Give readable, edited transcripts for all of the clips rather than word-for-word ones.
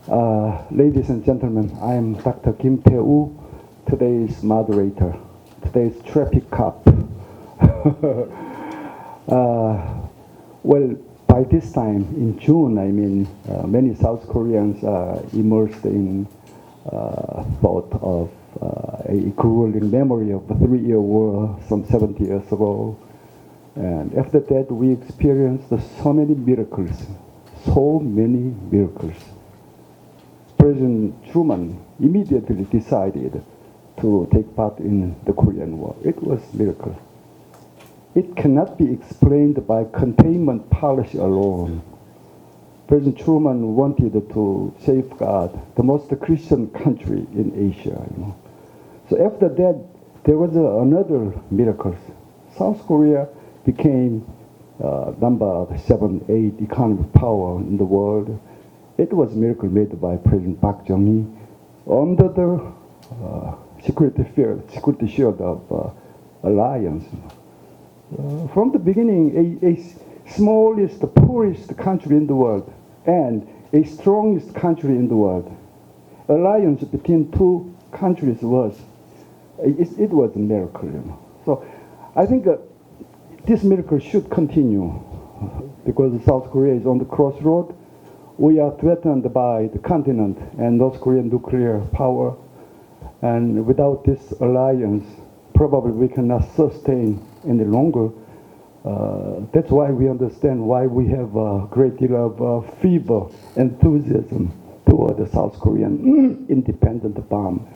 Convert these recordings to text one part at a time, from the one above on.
Ladies and gentlemen, I am Dr. Kim Tae-woo, today's moderator, today's traffic cop. Well, by this time, in June, many South Koreans are immersed in thought of a grueling memory of a 3-year war some 70 years ago. And after that, we experienced so many miracles. President Truman immediately decided to take part in the Korean War. It was a miracle. It cannot be explained by containment policy alone. President Truman wanted to safeguard the most Christian country in Asia. So after that, there was another miracle. South Korea became number 7, 8 economic power in the world. It was a miracle made by President Park Chung-hee under the security shield of alliance. From the beginning, a smallest, poorest country in the world and a strongest country in the world. Alliance between two countries was a miracle. So I think this miracle should continue because South Korea is on the crossroad. We are threatened by the continent and North Korean nuclear power. And without this alliance, probably we cannot sustain any longer. That's why we understand why we have a great deal of fever, enthusiasm toward the South Korean independent bomb.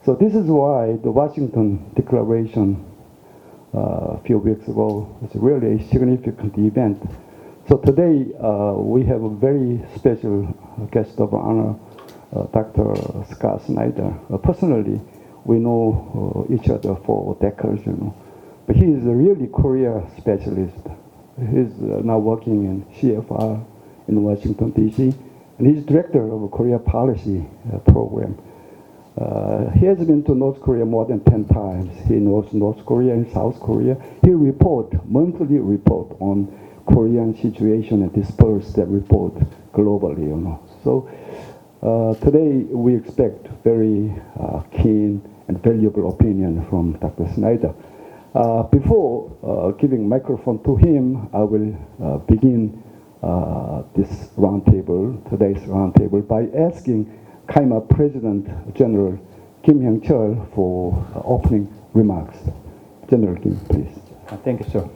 So this is why the Washington Declaration a few weeks ago was really a significant event. So today we have a very special guest of honor, Dr. Scott Snyder. Personally, we know each other for decades, but he is a really Korea specialist. He's now working in CFR in Washington, D.C., and he's director of a Korea policy program. He has been to North Korea more than 10 times. He knows North Korea and South Korea. He monthly report on Korean situation and disperse that report globally, So today we expect very keen and valuable opinion from Dr. Snyder. Before giving microphone to him, I will begin today's roundtable, by asking KIMA President General Kim Hyung-chul for opening remarks. General Kim, please. Thank you, sir.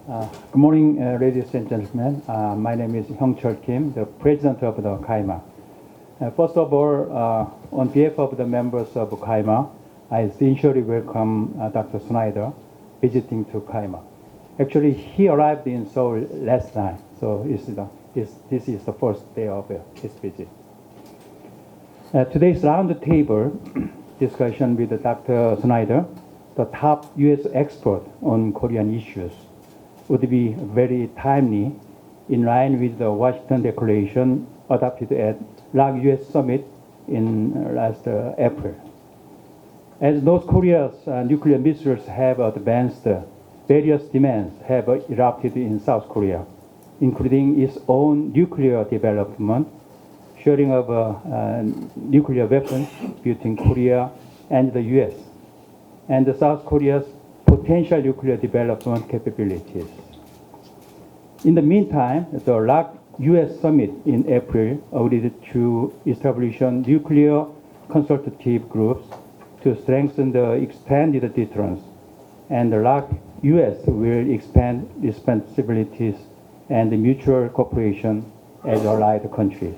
Good morning, ladies and gentlemen. My name is Hyung-chul Kim, the President of the KIMA. First of all, on behalf of the members of KIMA, I sincerely welcome Dr. Snyder visiting to KIMA. Actually, he arrived in Seoul last night, so this is the first day of his visit. Today's roundtable discussion with Dr. Snyder, the top U.S. expert on Korean issues, would be very timely, in line with the Washington Declaration adopted at LAG U.S. Summit in last April. As North Korea's nuclear missiles have advanced, various demands have erupted in South Korea, including its own nuclear development, sharing of nuclear weapons between Korea and the U.S., and South Korea's potential nuclear development capabilities. In the meantime, the LAG U.S. Summit in April agreed to establish nuclear consultative groups to strengthen the expanded deterrence, and the LAG U.S. will expand responsibilities and mutual cooperation as allied countries.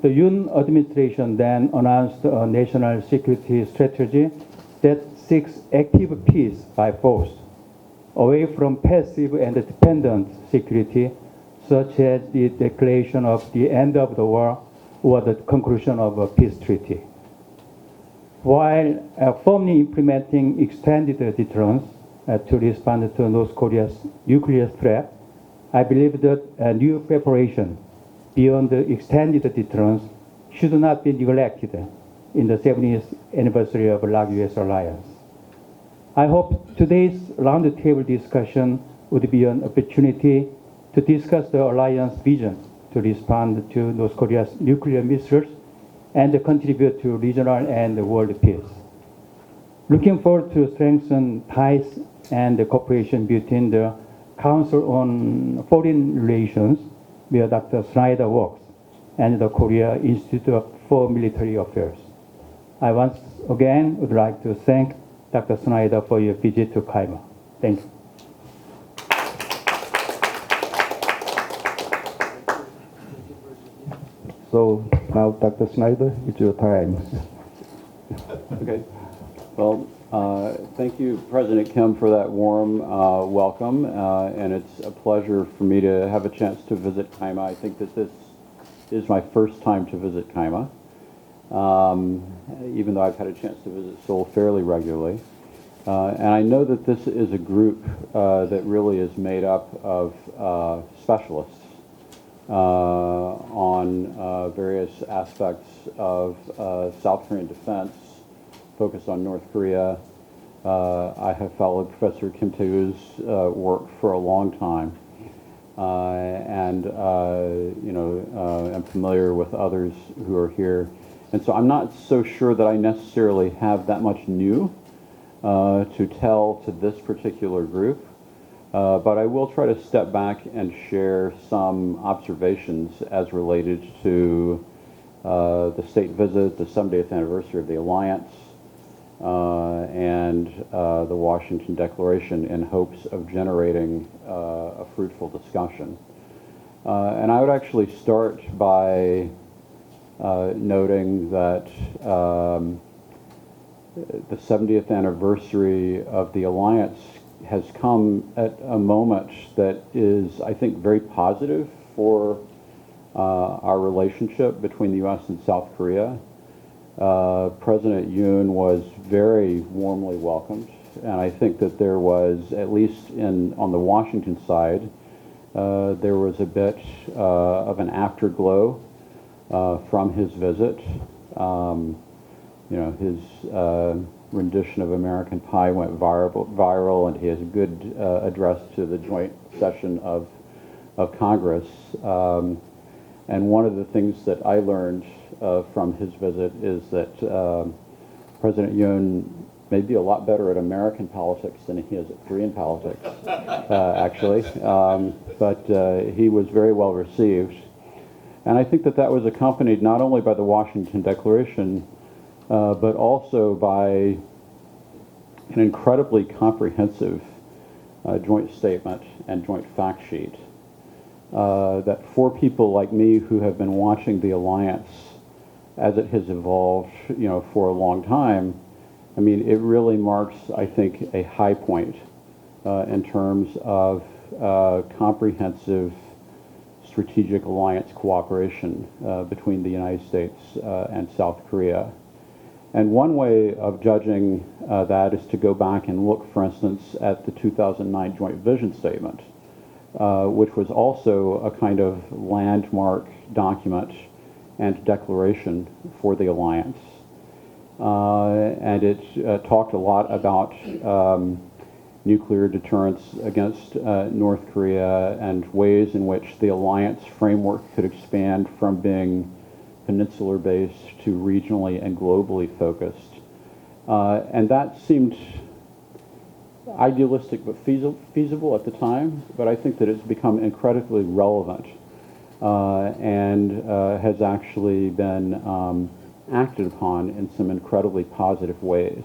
The Yoon administration then announced a national security strategy that seeks active peace by force, away from passive and dependent security, such as the declaration of the end of the war or the conclusion of a peace treaty. While firmly implementing extended deterrence to respond to North Korea's nuclear threat, I believe that a new preparation beyond the extended deterrence should not be neglected in the 70th anniversary of LAG-US alliance. I hope today's roundtable discussion would be an opportunity to discuss the alliance vision to respond to North Korea's nuclear missiles and contribute to regional and world peace. Looking forward to strengthen ties and cooperation between the Council on Foreign Relations, where Dr. Snyder works, and the Korea Institute for Military Affairs. I once again would like to thank Dr. Snyder for your visit to KIMA. Thank you. So now, Dr. Snyder, it's your time. Okay. Well, thank you, President Kim, for that warm welcome, and it's a pleasure for me to have a chance to visit KIMA. I think that this is my first time to visit KIMA, even though I've had a chance to visit Seoul fairly regularly. And I know that this is a group that really is made up of specialists on various aspects of South Korean defense, focused on North Korea. I have followed Professor Kim Tae-woo's work for a long time, and I'm familiar with others who are here. And so I'm not so sure that I necessarily have that much new to tell to this particular group. But I will try to step back and share some observations as related to the state visit, the 70th anniversary of the alliance, and the Washington Declaration in hopes of generating a fruitful discussion. And I would actually start by noting that the 70th anniversary of the alliance has come at a moment that is, I think, very positive for our relationship between the U.S. and South Korea. President Yoon was very warmly welcomed, and I think that there was, at least on the Washington side, there was a bit of an afterglow from his visit. His rendition of American Pie went viral, and he has a good address to the joint session of Congress. And one of the things that I learned from his visit is that President Yoon may be a lot better at American politics than he is at Korean politics, actually. But he was very well received. And I think that that was accompanied not only by the Washington Declaration, but also by an incredibly comprehensive joint statement and joint fact sheet that for people like me who have been watching the alliance as it has evolved, for a long time, I mean, it really marks, I think, a high point in terms of comprehensive strategic alliance cooperation between the United States and South Korea. And one way of judging that is to go back and look, for instance, at the 2009 Joint Vision Statement, which was also a kind of landmark document and declaration for the alliance. And it talked a lot about nuclear deterrence against North Korea and ways in which the alliance framework could expand from being peninsular-based to regionally and globally focused. And that seemed idealistic but feasible at the time, but I think that it's become incredibly relevant and has actually been acted upon in some incredibly positive ways.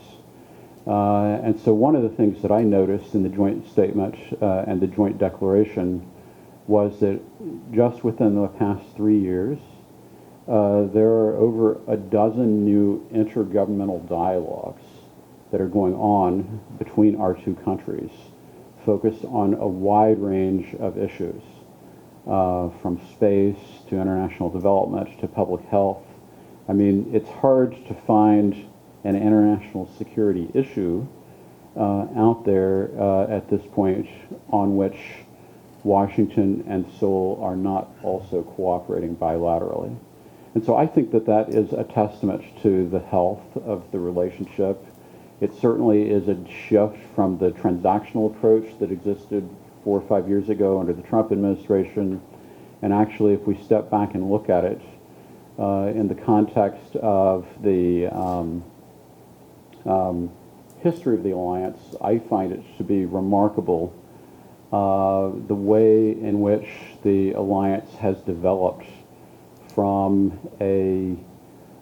And so one of the things that I noticed in the joint statement and the joint declaration was that just within the past 3 years, there are over a dozen new intergovernmental dialogues that are going on between our two countries, focused on a wide range of issues, from space to international development to public health. I mean, it's hard to find an international security issue out there at this point on which Washington and Seoul are not also cooperating bilaterally. And so I think that that is a testament to the health of the relationship. It certainly is a shift from the transactional approach that existed 4 or 5 years ago under the Trump administration. And actually, if we step back and look at it in the context of the history of the alliance, I find it to be remarkable the way in which the alliance has developed from a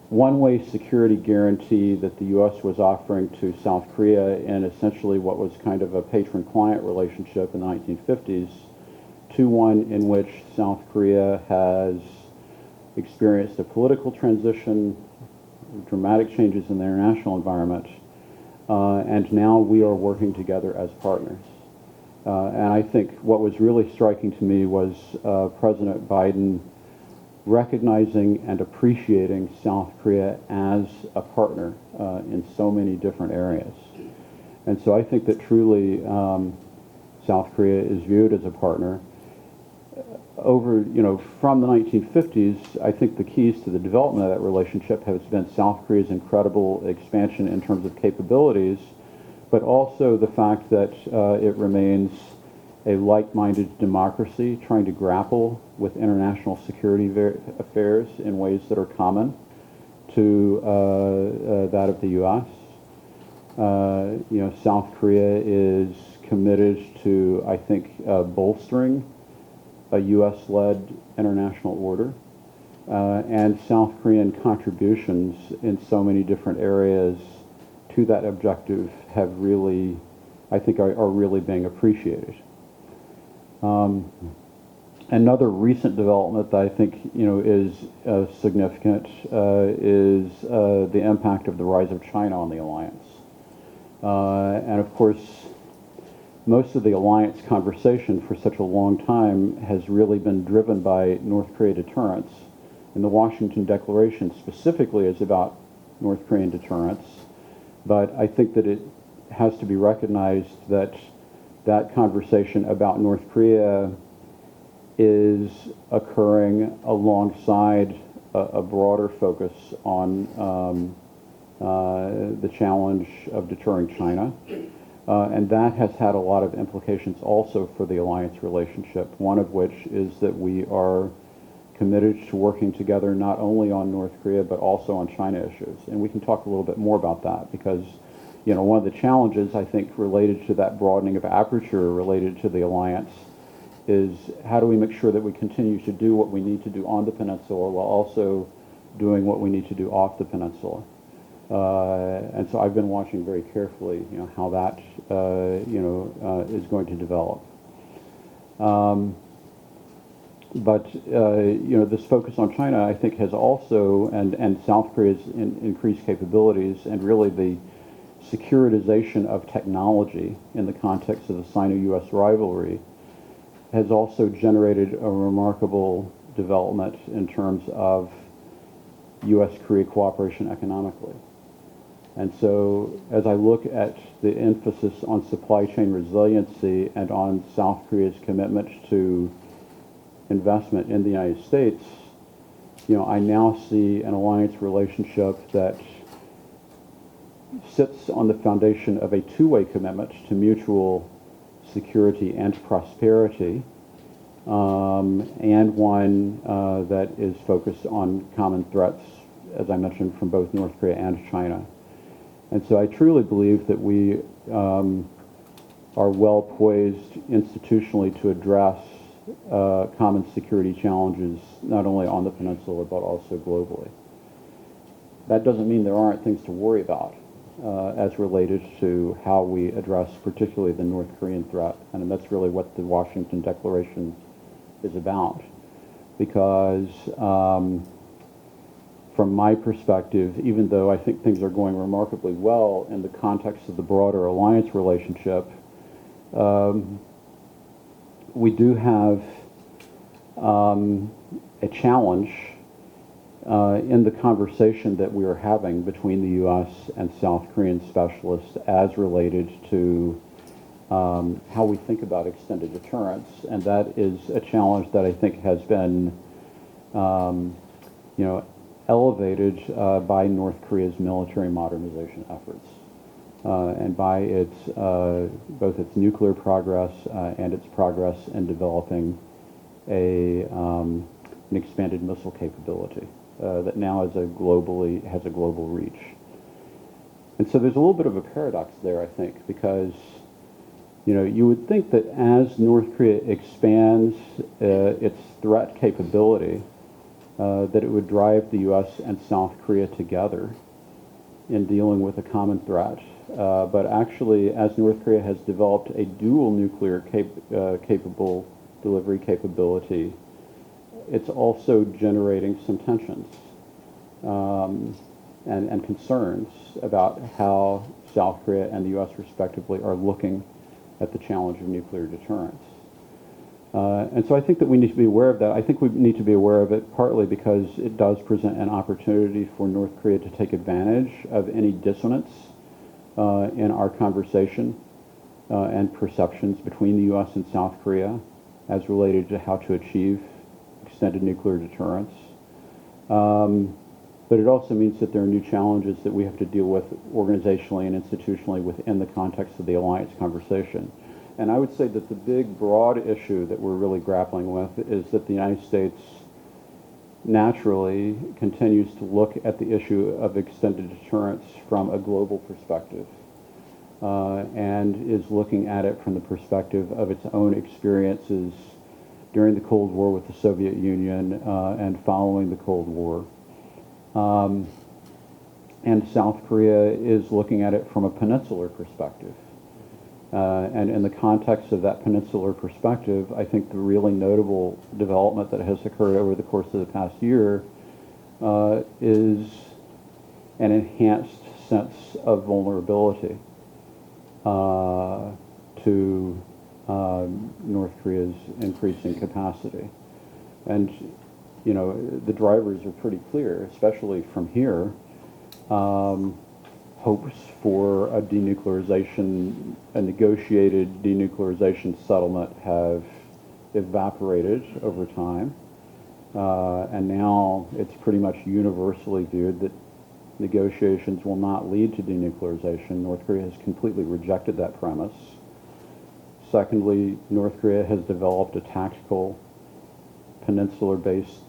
one-way security guarantee that the U.S. was offering to South Korea in essentially what was kind of a patron-client relationship in the 1950s to one in which South Korea has experienced a political transition, dramatic changes in the international environment, and now we are working together as partners. And I think what was really striking to me was President Biden recognizing and appreciating South Korea as a partner in so many different areas. And so I think that truly South Korea is viewed as a partner. From the 1950s, I think the keys to the development of that relationship has been South Korea's incredible expansion in terms of capabilities, but also the fact that it remains a like-minded democracy trying to grapple with international security affairs in ways that are common to that of the U.S. South Korea is committed to, I think, bolstering a U.S.-led international order, and South Korean contributions in so many different areas to that objective have really, I think, are really being appreciated. Another recent development that I think is significant is the impact of the rise of China on the alliance, and of course, most of the alliance conversation for such a long time has really been driven by North Korea deterrence, and the Washington Declaration specifically is about North Korean deterrence. But I think that it has to be recognized that that conversation about North Korea is occurring alongside a broader focus on the challenge of deterring China. And that has had a lot of implications also for the alliance relationship, one of which is that we are committed to working together not only on North Korea but also on China issues. And we can talk a little bit more about that because one of the challenges, I think, related to that broadening of aperture related to the alliance is how do we make sure that we continue to do what we need to do on the peninsula while also doing what we need to do off the peninsula. And so I've been watching very carefully, how that, is going to develop. But this focus on China, I think, has also, and South Korea's increased capabilities and really the securitization of technology in the context of the Sino-U.S. rivalry has also generated a remarkable development in terms of U.S.-Korea cooperation economically. And so as I look at the emphasis on supply chain resiliency and on South Korea's commitment to investment in the United States, I now see an alliance relationship that sits on the foundation of a two-way commitment to mutual security and prosperity, and one that is focused on common threats, as I mentioned, from both North Korea and China. And so I truly believe that we are well poised institutionally to address common security challenges, not only on the peninsula, but also globally. That doesn't mean there aren't things to worry about as related to how we address particularly the North Korean threat. And that's really what the Washington Declaration is about. Because from my perspective, even though I think things are going remarkably well in the context of the broader alliance relationship, we do have a challenge in the conversation that we are having between the U.S. and South Korean specialists as related to how we think about extended deterrence. And that is a challenge that I think has been elevated by North Korea's military modernization efforts and by its both its nuclear progress and its progress in developing an expanded missile capability that now has a global reach. And so there's a little bit of a paradox there, I think, because you would think that as North Korea expands its threat capability, that it would drive the U.S. and South Korea together in dealing with a common threat. But actually, as North Korea has developed a dual nuclear capable delivery capability, it's also generating some tensions and concerns about how South Korea and the U.S. respectively are looking at the challenge of nuclear deterrence. And so I think that we need to be aware of that. I think we need to be aware of it partly because it does present an opportunity for North Korea to take advantage of any dissonance in our conversation and perceptions between the U.S. and South Korea as related to how to achieve extended nuclear deterrence. But it also means that there are new challenges that we have to deal with organizationally and institutionally within the context of the alliance conversation. And I would say that the big, broad issue that we're really grappling with is that the United States naturally continues to look at the issue of extended deterrence from a global perspective and is looking at it from the perspective of its own experiences during the Cold War with the Soviet Union and following the Cold War. And South Korea is looking at it from a peninsular perspective. And in the context of that peninsular perspective, I think the really notable development that has occurred over the course of the past year is an enhanced sense of vulnerability to North Korea's increasing capacity. And, the drivers are pretty clear, especially from here. Hopes for a negotiated denuclearization settlement have evaporated over time. And now it's pretty much universally viewed that negotiations will not lead to denuclearization. North Korea has completely rejected that premise. Secondly, North Korea has developed a tactical peninsular-based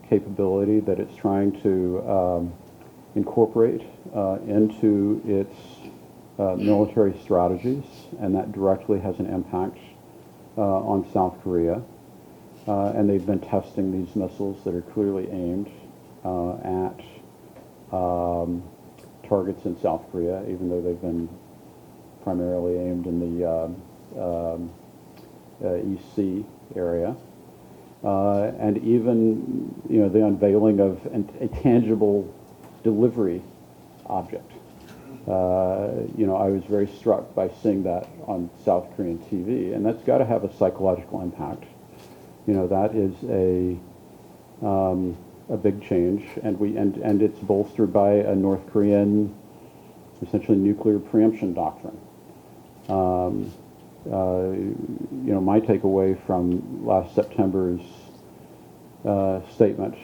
capability that it's trying to incorporate into its military strategies, and that directly has an impact on South Korea. And they've been testing these missiles that are clearly aimed at targets in South Korea, even though they've been primarily aimed in the East Sea area. And even, the unveiling of a tangible delivery object. I was very struck by seeing that on South Korean TV, and that's got to have a psychological impact. That is a big change, and it's bolstered by a North Korean, essentially nuclear preemption doctrine. My takeaway from last September's statement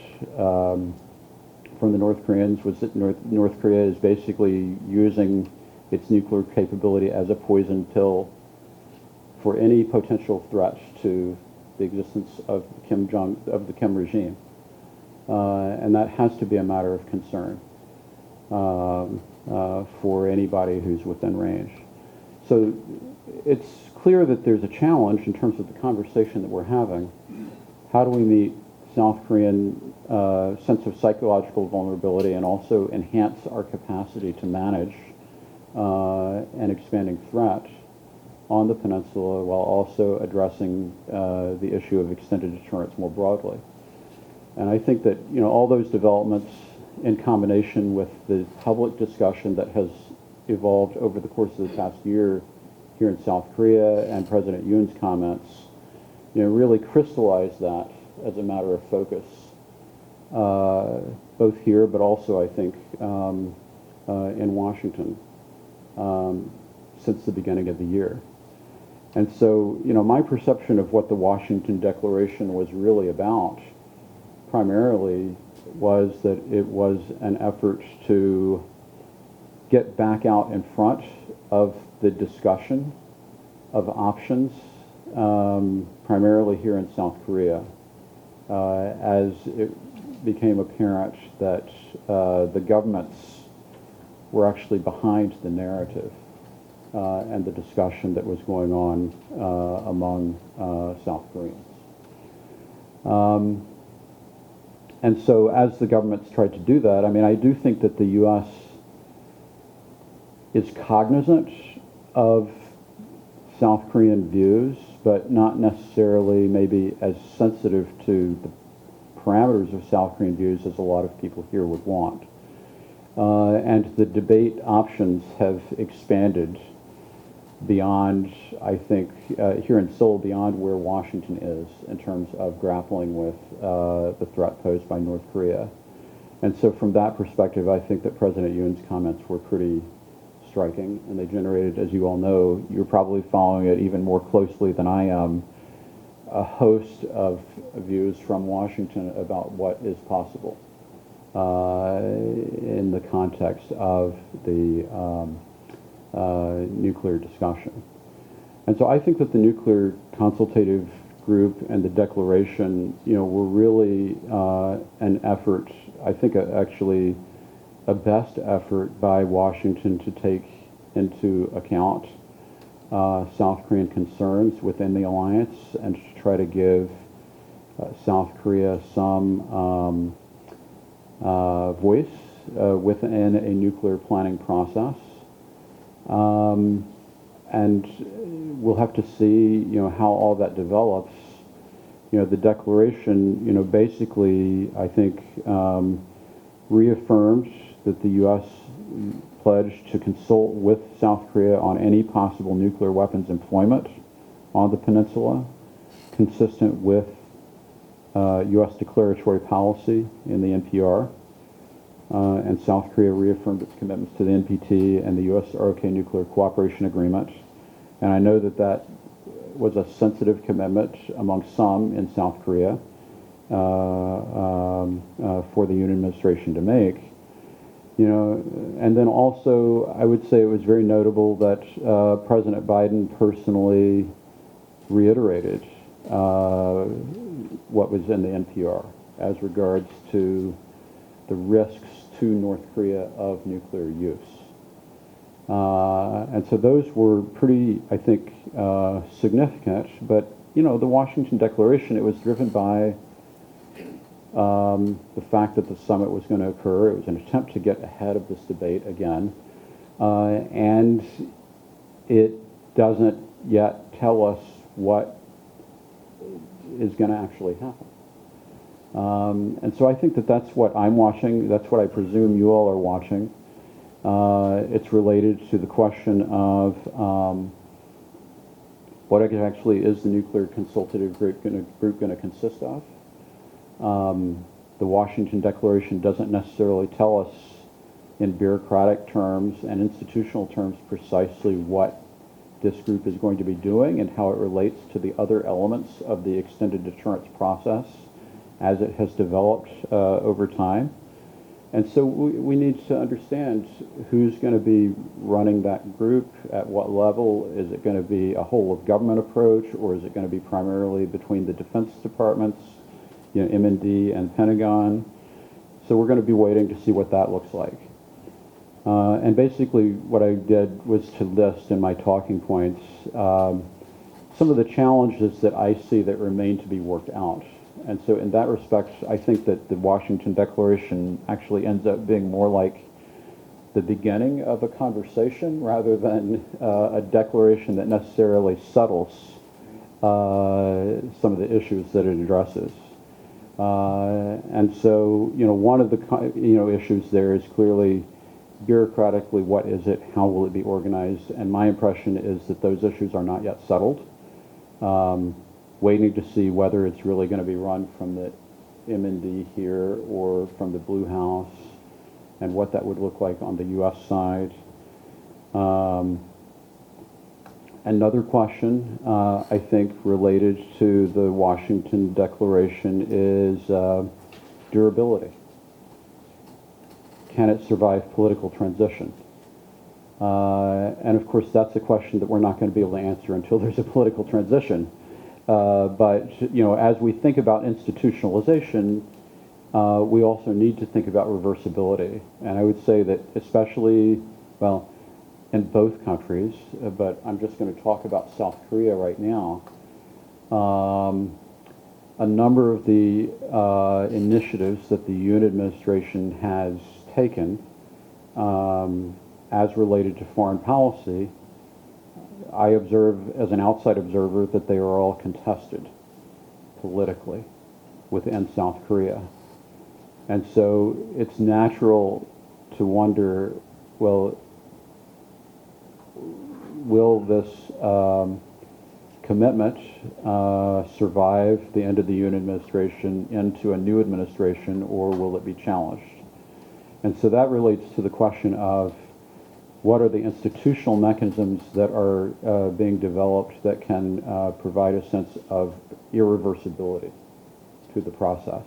from the North Koreans was that North Korea is basically using its nuclear capability as a poison pill for any potential threat to the existence of the Kim regime, and that has to be a matter of concern for anybody who's within range. So it's clear that there's a challenge in terms of the conversation that we're having. How do we meet South Korean sense of psychological vulnerability and also enhance our capacity to manage an expanding threat on the peninsula while also addressing the issue of extended deterrence more broadly? And I think that all those developments in combination with the public discussion that has evolved over the course of the past year here in South Korea and President Yoon's comments, really crystallized that as a matter of focus, both here but also I think in Washington since the beginning of the year. And so, my perception of what the Washington Declaration was really about primarily was that it was an effort to get back out in front of the discussion of options, primarily here in South Korea, as it became apparent that the governments were actually behind the narrative and the discussion that was going on among South Koreans. And so as the governments tried to do that, I mean, I do think that the U.S. is cognizant of South Korean views, but not necessarily maybe as sensitive to the parameters of South Korean views as a lot of people here would want. And the debate options have expanded beyond, I think, here in Seoul, beyond where Washington is in terms of grappling with the threat posed by North Korea. And so from that perspective, I think that President Yoon's comments were pretty striking, and they generated, as you all know, you're probably following it even more closely than I am, a host of views from Washington about what is possible in the context of the nuclear discussion. And so I think that the nuclear consultative group and the declaration, were really an effort, I think actually a best effort by Washington to take into account South Korean concerns within the alliance and to try to give South Korea some voice within a nuclear planning process. And we'll have to see, how all that develops. The declaration, basically, I think, reaffirmed that the U.S. pledged to consult with South Korea on any possible nuclear weapons employment on the peninsula, consistent with U.S. declaratory policy in the NPR. And South Korea reaffirmed its commitments to the NPT and the U.S.-ROK Nuclear Cooperation Agreement. And I know that that was a sensitive commitment among some in South Korea for the Yoon administration to make. And then also I would say it was very notable that President Biden personally reiterated what was in the NPR as regards to the risks to North Korea of nuclear use. And so those were pretty, I think, significant. But, the Washington Declaration, it was driven by the fact that the summit was going to occur. It was an attempt to get ahead of this debate again. And it doesn't yet tell us what is going to actually happen. And so I think that that's what I'm watching. That's what I presume you all are watching. It's related to the question of what actually is the nuclear consultative group going to consist of. The Washington Declaration doesn't necessarily tell us in bureaucratic terms and institutional terms precisely what this group is going to be doing and how it relates to the other elements of the extended deterrence process as it has developed over time. And so we need to understand who's going to be running that group, at what level. Is it going to be a whole of government approach, or is it going to be primarily between the defense departments, M&D and Pentagon? So we're going to be waiting to see what that looks like. And basically what I did was to list in my talking points some of the challenges that I see that remain to be worked out. And so in that respect, I think that the Washington Declaration actually ends up being more like the beginning of a conversation rather than a declaration that necessarily settles some of the issues that it addresses. And so, one of the issues there is clearly bureaucratically, what is it, how will it be organized? And my impression is that those issues are not yet settled. Waiting to see whether it's really going to be run from the M&D here or from the Blue House, and what that would look like on the U.S. side. Another question, I think, related to the Washington Declaration is durability. Can it survive political transition? And of course, that's a question that we're not going to be able to answer until there's a political transition. But as we think about institutionalization, we also need to think about reversibility. And I would say that especially, well, in both countries, but I'm just going to talk about South Korea right now. A number of the initiatives that the Yoon administration has taken as related to foreign policy, I observe as an outside observer that they are all contested politically within South Korea. And so it's natural to wonder, well, will this commitment survive the end of the Yoon administration into a new administration, or will it be challenged? And so that relates to the question of what are the institutional mechanisms that are being developed that can provide a sense of irreversibility to the process.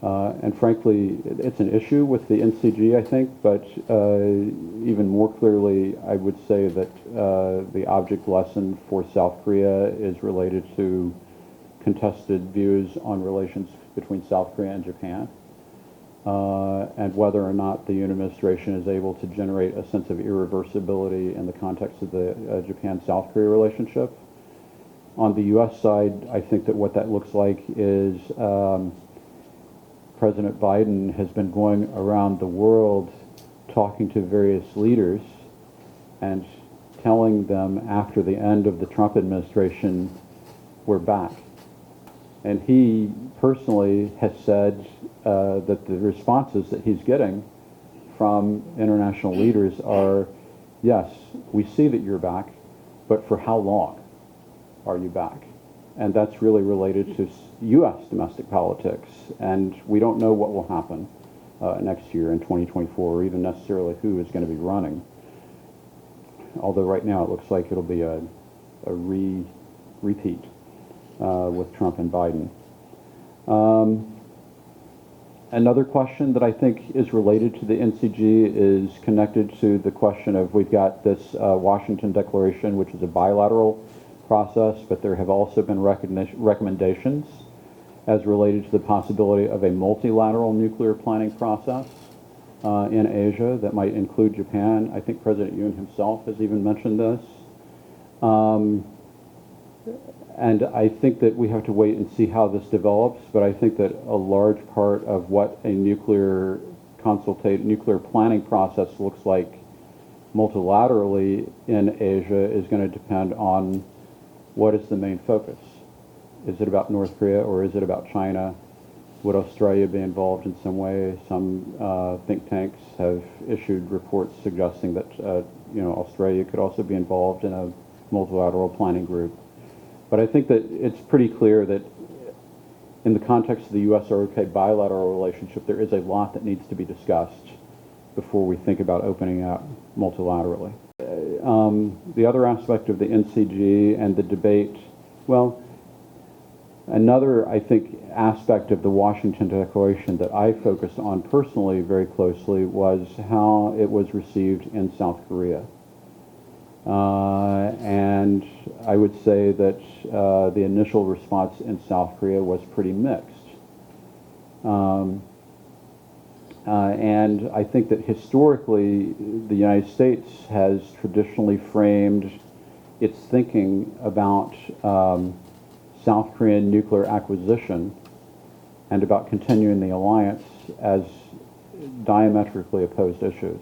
And frankly, it's an issue with the NCG, I think, but even more clearly, I would say that the object lesson for South Korea is related to contested views on relations between South Korea and Japan, and whether or not the Yoon administration is able to generate a sense of irreversibility in the context of the Japan-South Korea relationship. On the U.S. side, I think that what that looks like is President Biden has been going around the world talking to various leaders and telling them after the end of the Trump administration, we're back. And he personally has said that the responses that he's getting from international leaders are, yes, we see that you're back, but for how long are you back? And that's really related to U.S. domestic politics, and we don't know what will happen next year in 2024, or even necessarily who is going to be running. Although right now it looks like it'll be a repeat with Trump and Biden. Another question that I think is related to the NCG is connected to the question of, we've got this Washington Declaration, which is a bilateral process, but there have also been recommendations as related to the possibility of a multilateral nuclear planning process in Asia that might include Japan. I think President Yoon himself has even mentioned this. And I think that we have to wait and see how this develops, but I think that a large part of what a nuclear planning process looks like multilaterally in Asia is going to depend on what is the main focus. Is it about North Korea, or is it about China? Would Australia be involved in some way? Some think tanks have issued reports suggesting that Australia could also be involved in a multilateral planning group. But I think that it's pretty clear that in the context of the U.S.-ROK bilateral relationship, there is a lot that needs to be discussed before we think about opening up multilaterally. The other aspect of the NCG and the debate, well, another, I think, aspect of the Washington Declaration that I focused on personally very closely was how it was received in South Korea. And I would say that the initial response in South Korea was pretty mixed. And I think that historically, the United States has traditionally framed its thinking about South Korean nuclear acquisition and about continuing the alliance as diametrically opposed issues.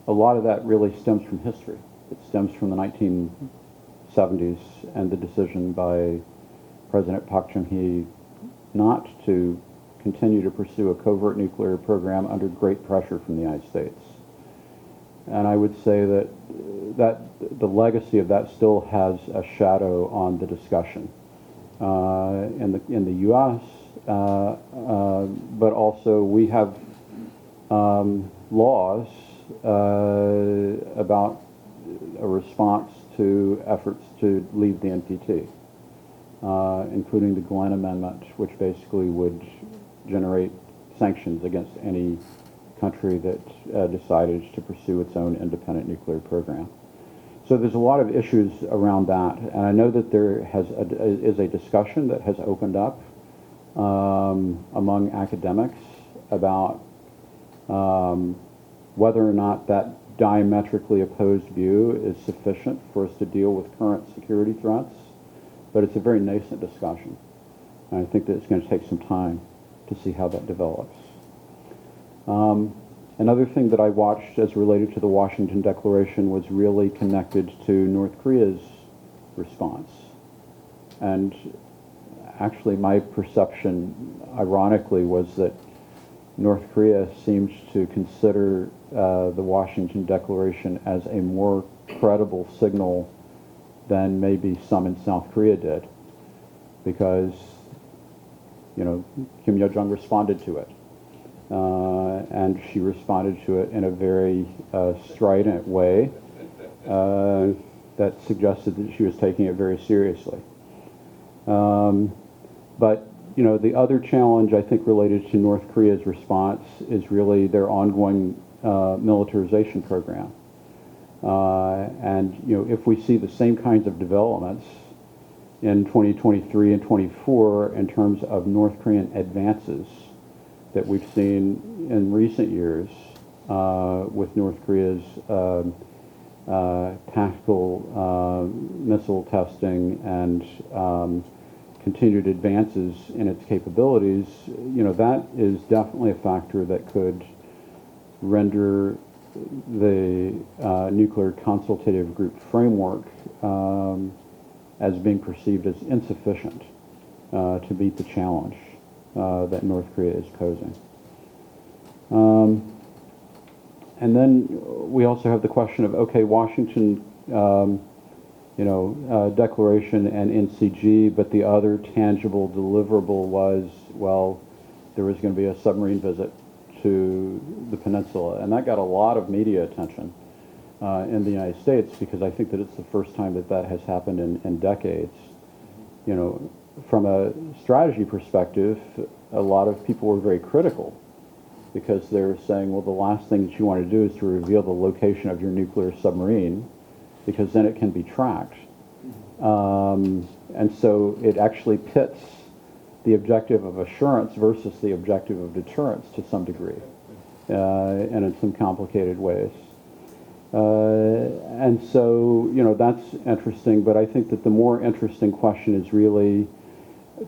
A lot of that really stems from history. It stems from the 1970s and the decision by President Park Chung-hee not to continue to pursue a covert nuclear program under great pressure from the United States. And I would say that the legacy of that still has a shadow on the discussion in the U.S., but also we have laws about a response to efforts to leave the NPT, including the Glenn Amendment, which basically would generate sanctions against any country that decided to pursue its own independent nuclear program. So there's a lot of issues around that, and I know that there is a discussion that has opened up among academics about whether or not that diametrically opposed view is sufficient for us to deal with current security threats, but it's a very nascent discussion. And I think that it's going to take some time to see how that develops. Another thing that I watched as related to the Washington Declaration was really connected to North Korea's response. And actually my perception, ironically, was that North Korea seemed to consider the Washington Declaration as a more credible signal than maybe some in South Korea did, because, you know, Kim Yo-jong responded to it. And she responded to it in a very strident way that suggested that she was taking it very seriously. But, you know, the other challenge I think related to North Korea's response is really their ongoing militarization program. And, you know, if we see the same kinds of developments in 2023 and 24 in terms of North Korean advances that we've seen in recent years with North Korea's tactical missile testing and continued advances in its capabilities, you know, that is definitely a factor that could render the nuclear consultative group framework as being perceived as insufficient to meet the challenge that North Korea is posing. And then we also have the question of, okay, Washington, Declaration and NCG, but the other tangible deliverable was, well, there was going to be a submarine visit to the peninsula, and that got a lot of media attention in the United States, because I think that it's the first time that that has happened in decades. You know, from a strategy perspective, a lot of people were very critical, because they were saying, well, the last thing that you want to do is to reveal the location of your nuclear submarine, because then it can be tracked. And so it actually pits the objective of assurance versus the objective of deterrence to some degree, and in some complicated ways. And so, you know, that's interesting, but I think that the more interesting question is really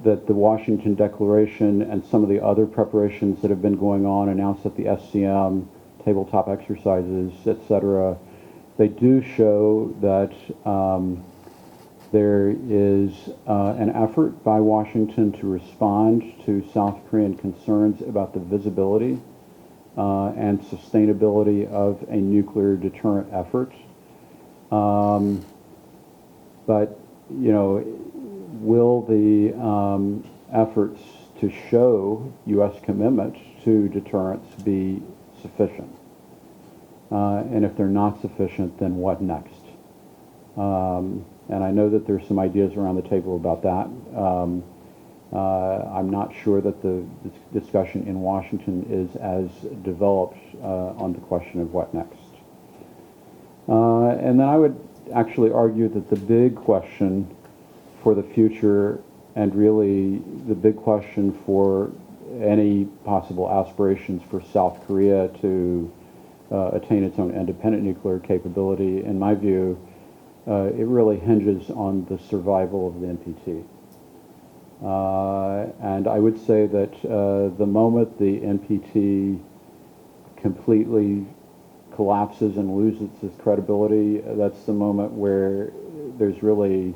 that the Washington Declaration and some of the other preparations that have been going on, announced at the SCM, tabletop exercises, etc., they do show that there is an effort by Washington to respond to South Korean concerns about the visibility and sustainability of a nuclear deterrent effort. But, you know, will the efforts to show U.S. commitment to deterrence be sufficient? And if they're not sufficient, then what next? And I know that there's some ideas around the table about that. I'm not sure that the discussion in Washington is as developed on the question of what next. And then I would actually argue that the big question for the future, and really the big question for any possible aspirations for South Korea to attain its own independent nuclear capability, in my view, it really hinges on the survival of the NPT. And I would say that the moment the NPT completely collapses and loses its credibility, that's the moment where there's really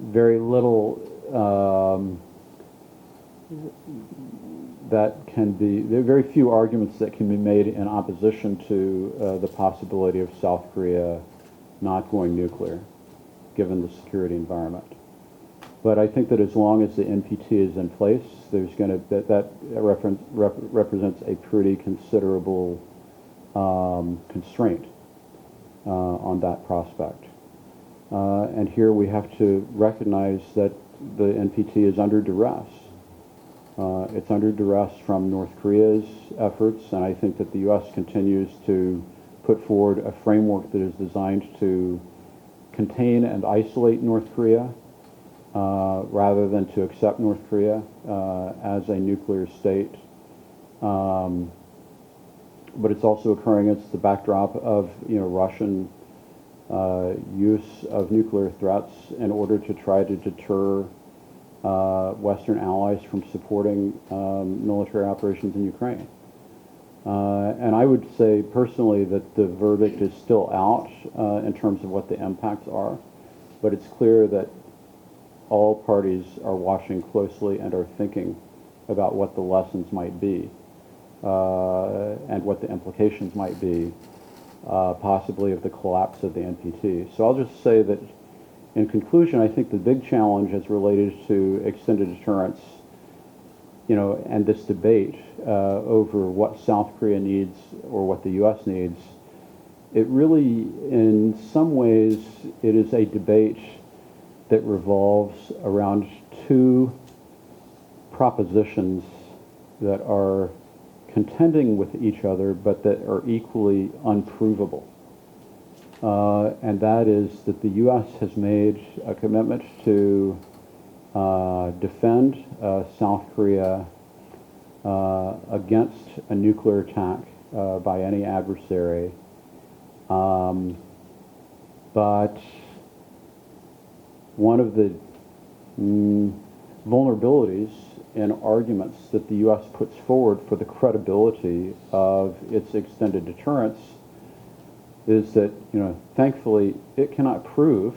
very little that can be, there are very few arguments that can be made in opposition to the possibility of South Korea not going nuclear, given the security environment. But I think that as long as the NPT is in place, there's going to, that represents a pretty considerable constraint on that prospect. And here we have to recognize that the NPT is under duress. It's under duress from North Korea's efforts, and I think that the U.S. continues to put forward a framework that is designed to contain and isolate North Korea rather than to accept North Korea as a nuclear state. But it's also occurring against the backdrop of Russian use of nuclear threats in order to try to deter Western allies from supporting military operations in Ukraine. And I would say personally that the verdict is still out in terms of what the impacts are, but it's clear that all parties are watching closely and are thinking about what the lessons might be and what the implications might be, possibly of the collapse of the NPT. So I'll just say that in conclusion, I think the big challenge is related to extended deterrence, and this debate over what South Korea needs or what the U.S. needs. It really, in some ways, it is a debate that revolves around two propositions that are contending with each other, but that are equally unprovable. And that is that the U.S. has made a commitment to defend South Korea against a nuclear attack by any adversary. But one of the vulnerabilities and arguments that the U.S. puts forward for the credibility of its extended deterrence is that, thankfully, it cannot prove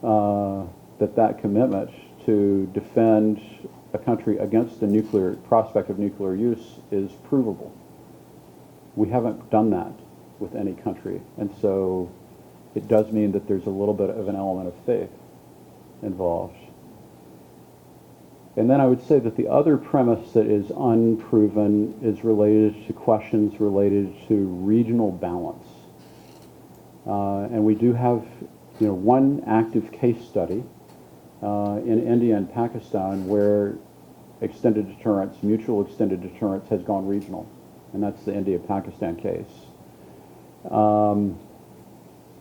that commitment to defend a country against the nuclear prospect of nuclear use is provable. We haven't done that with any country, and so it does mean that there's a little bit of an element of faith involved. And then I would say that the other premise that is unproven is related to questions related to regional balance. And we do have, one active case study in India and Pakistan where extended deterrence, mutual extended deterrence, has gone regional, and that's the India-Pakistan case.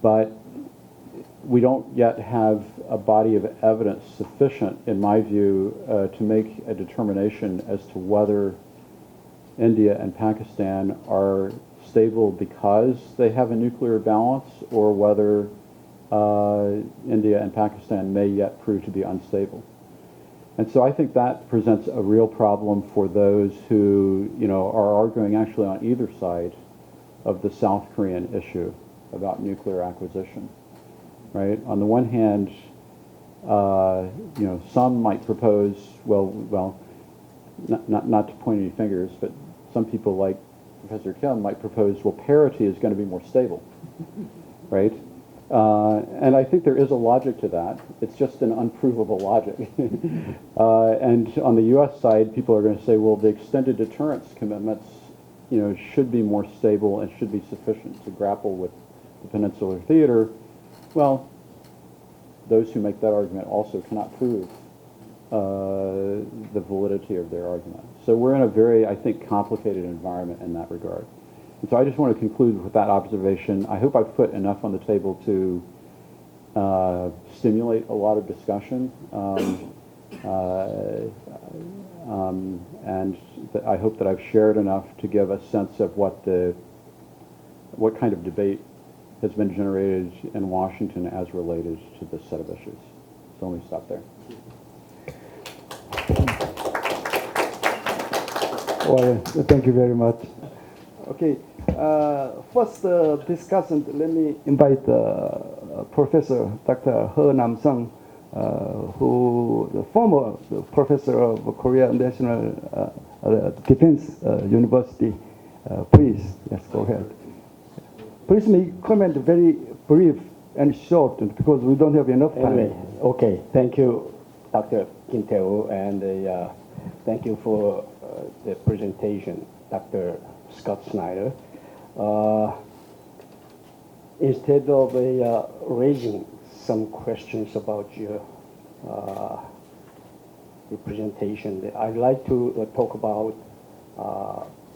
But we don't yet have a body of evidence sufficient, in my view, to make a determination as to whether India and Pakistan are stable because they have a nuclear balance, or whether India and Pakistan may yet prove to be unstable. And so I think that presents a real problem for those who, are arguing actually on either side of the South Korean issue about nuclear acquisition. Right? On the one hand, some might propose, not to point any fingers, but some people like Professor Kim might propose, parity is going to be more stable, right? And I think there is a logic to that. It's just an unprovable logic. And on the U.S. side, people are going to say, the extended deterrence commitments, should be more stable and should be sufficient to grapple with the Peninsular Theater. Well, those who make that argument also cannot prove the validity of their argument. So we're in a very, I think, complicated environment in that regard. And so I just want to conclude with that observation. I hope I've put enough on the table to stimulate a lot of discussion. And I hope that I've shared enough to give a sense of what kind of debate has been generated in Washington as related to this set of issues. So let me stop there. Well, thank you very much. Okay, first discussion, let me invite Professor Dr. He Nam-sung, who the former professor of Korea National Defense University. Please, yes, go ahead. Please make comment very brief and short because we don't have enough time. Anyway, okay, thank you, Dr. Kim Tae-woo, and thank you for the presentation, Dr. Scott Snyder. Instead of raising some questions about your presentation, I'd like to talk about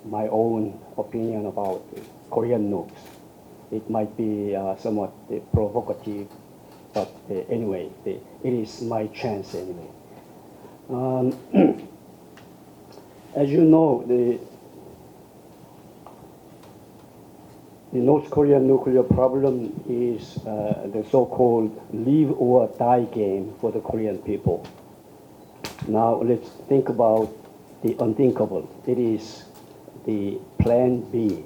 my own opinion about Korean nukes. It might be somewhat provocative, but anyway, it is my chance anyway. As you know, the North Korean nuclear problem is the so-called live or die game for the Korean people. Now let's think about the unthinkable. It is the Plan B.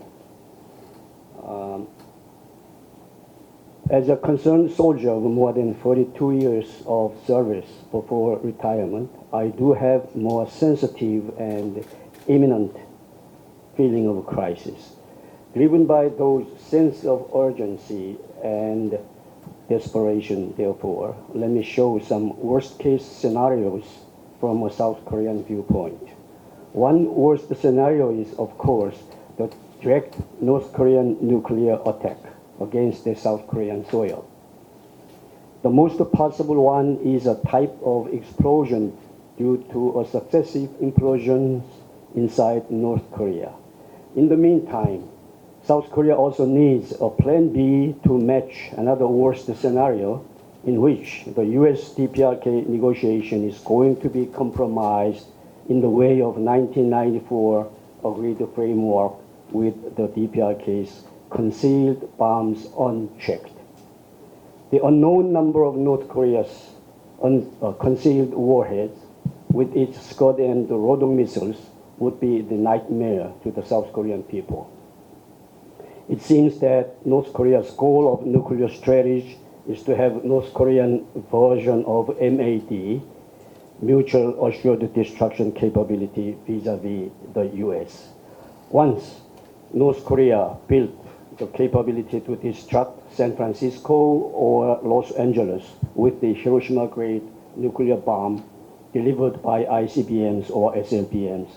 As a concerned soldier of more than 42 years of service before retirement, I do have more sensitive and imminent feeling of crisis. Driven by those sense of urgency and desperation, therefore, let me show some worst-case scenarios from a South Korean viewpoint. One worst scenario is, of course, the direct North Korean nuclear attack against the South Korean soil. The most possible one is a type of explosion due to a successive implosions inside North Korea. In the meantime, South Korea also needs a Plan B to match another worst scenario in which the U.S. DPRK negotiation is going to be compromised in the way of 1994 agreed framework with the DPRK's concealed bombs unchecked. The unknown number of North Korea's concealed warheads with its Scud and Rodong missiles would be the nightmare to the South Korean people. It seems that North Korea's goal of nuclear strategy is to have North Korean version of MAD, mutual assured destruction capability vis-a-vis the US. Once North Korea built the capability to destruct San Francisco or Los Angeles with the Hiroshima-grade nuclear bomb delivered by ICBMs or SLBMs,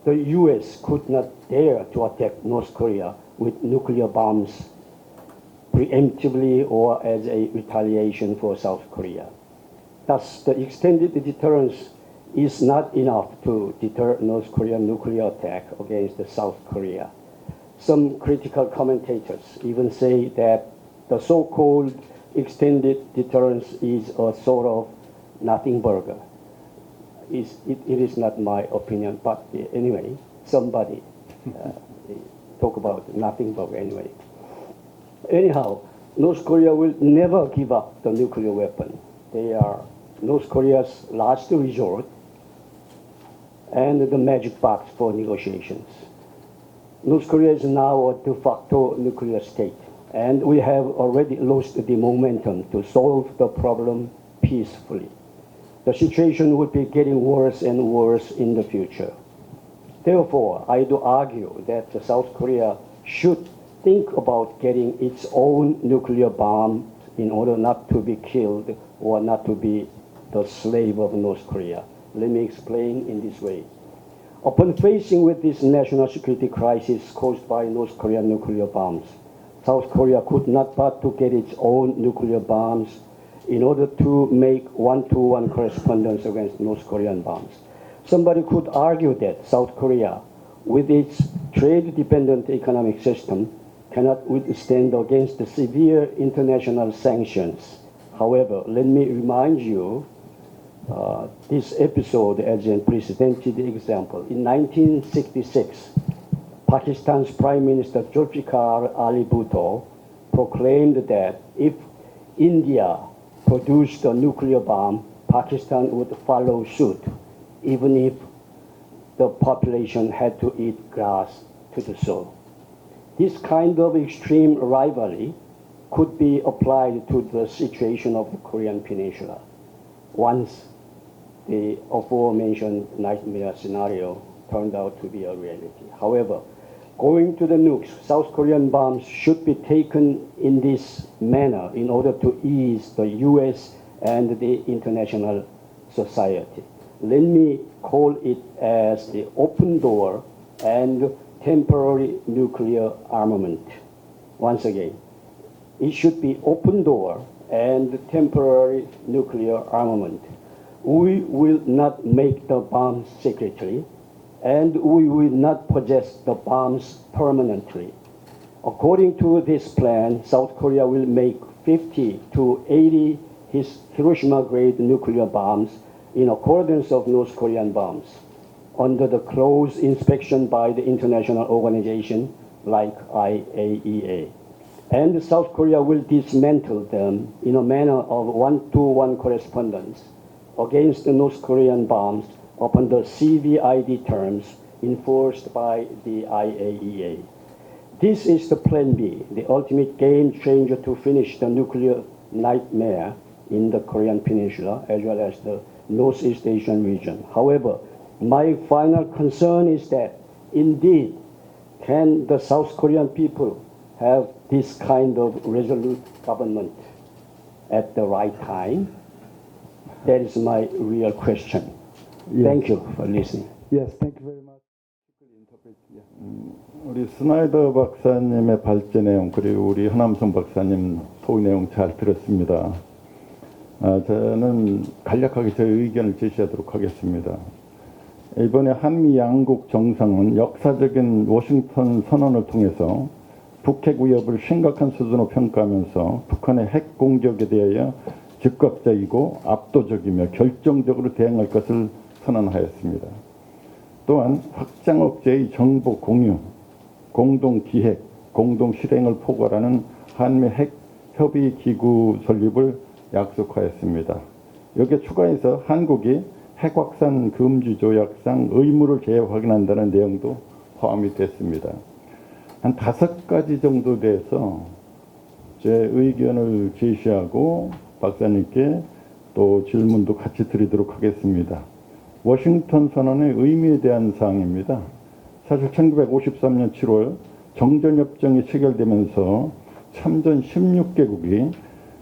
the US could not dare to attack North Korea with nuclear bombs preemptively or as a retaliation for South Korea. Thus, the extended deterrence is not enough to deter North Korean nuclear attack against South Korea. Some critical commentators even say that the so-called extended deterrence is a sort of nothing burger. It is not my opinion, but anyway, somebody talk about nothing burger anyway. Anyhow, North Korea will never give up the nuclear weapon. They are North Korea's last resort and the magic box for negotiations. North Korea is now a de facto nuclear state, and we have already lost the momentum to solve the problem peacefully. The situation will be getting worse and worse in the future. Therefore, I do argue that South Korea should think about getting its own nuclear bomb in order not to be killed or not to be the slave of North Korea. Let me explain in this way. Upon facing with this national security crisis caused by North Korean nuclear bombs, South Korea could not but to get its own nuclear bombs in order to make one-to-one correspondence against North Korean bombs. Somebody could argue that South Korea, with its trade-dependent economic system, cannot withstand against the severe international sanctions. However, let me remind you this episode as an unprecedented example. In 1966, Pakistan's Prime Minister Zulfikar Ali Bhutto proclaimed that if India produced a nuclear bomb, Pakistan would follow suit, even if the population had to eat grass to do so. This kind of extreme rivalry could be applied to the situation of the Korean Peninsula once the aforementioned nightmare scenario turned out to be a reality. However, going to the nukes, South Korean bombs should be taken in this manner in order to ease the US and the international society. Let me call it as the open door and temporary nuclear armament. Once again, it should be open door and temporary nuclear armament. We will not make the bombs secretly, and we will not possess the bombs permanently. According to this plan, South Korea will make 50 to 80 Hiroshima-grade nuclear bombs in accordance of North Korean bombs, under the close inspection by the international organization like IAEA. And South Korea will dismantle them in a manner of one-to-one correspondence against the North Korean bombs upon the CVID terms enforced by the IAEA. This is the Plan B, the ultimate game changer to finish the nuclear nightmare in the Korean Peninsula as well as the Northeast Asian region. However, my final concern is that, indeed, can the South Korean people have this kind of resolute government at the right time? That is my real question. Yes. Thank you for listening. Yes, thank you very much. 우리 스나이더 박사님의 발제 내용 그리고 우리 하남성 박사님 토의 내용 잘 들었습니다. 저는 간략하게 저의 의견을 제시하도록 하겠습니다. 이번에 한미 양국 정상은 역사적인 워싱턴 선언을 통해서 북핵 위협을 심각한 수준으로 평가하면서 북한의 핵 공격에 대하여 즉각적이고 압도적이며 결정적으로 대응할 것을 선언하였습니다. 또한 확장 억제의 정보 공유, 공동 기획, 공동 실행을 포괄하는 한미 핵 협의 기구 설립을 약속하였습니다. 여기에 추가해서 한국이 핵 확산 금지 조약상 의무를 재확인한다는 내용도 포함이 됐습니다. 한 5가지 정도 돼서 제 의견을 제시하고 박사님께 또 질문도 같이 드리도록 하겠습니다. 워싱턴 선언의 의미에 대한 사항입니다. 사실 1953년 7월 정전협정이 체결되면서 참전 16개국이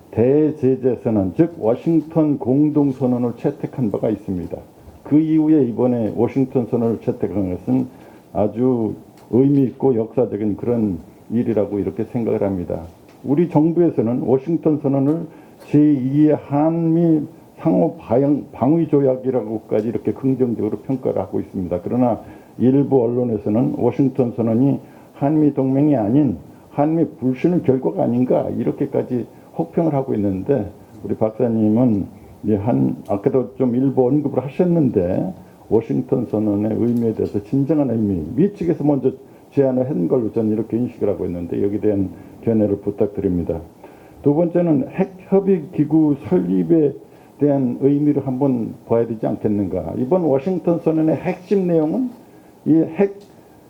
대제재 선언, 즉 워싱턴 공동선언을 채택한 바가 있습니다. 그 이후에 이번에 워싱턴 선언을 채택한 것은 아주 의미 있고 역사적인 그런 일이라고 이렇게 생각을 합니다. 우리 정부에서는 워싱턴 선언을 제2의 한미 상호 방위 조약이라고까지 이렇게 긍정적으로 평가를 하고 있습니다. 그러나 일부 언론에서는 워싱턴 선언이 한미 동맹이 아닌 한미 불신의 결과가 아닌가 이렇게까지 혹평을 하고 있는데, 우리 박사님은 아까도 좀 일부 언급을 하셨는데 워싱턴 선언의 의미에 대해서 진정한 의미, 미 측에서 먼저 제안을 한 걸로 저는 이렇게 인식을 하고 있는데 여기에 대한 견해를 부탁드립니다. 두 번째는 핵 협의 기구 설립에 대한 의미를 한번 봐야 되지 않겠는가. 이번 워싱턴 선언의 핵심 내용은 이 핵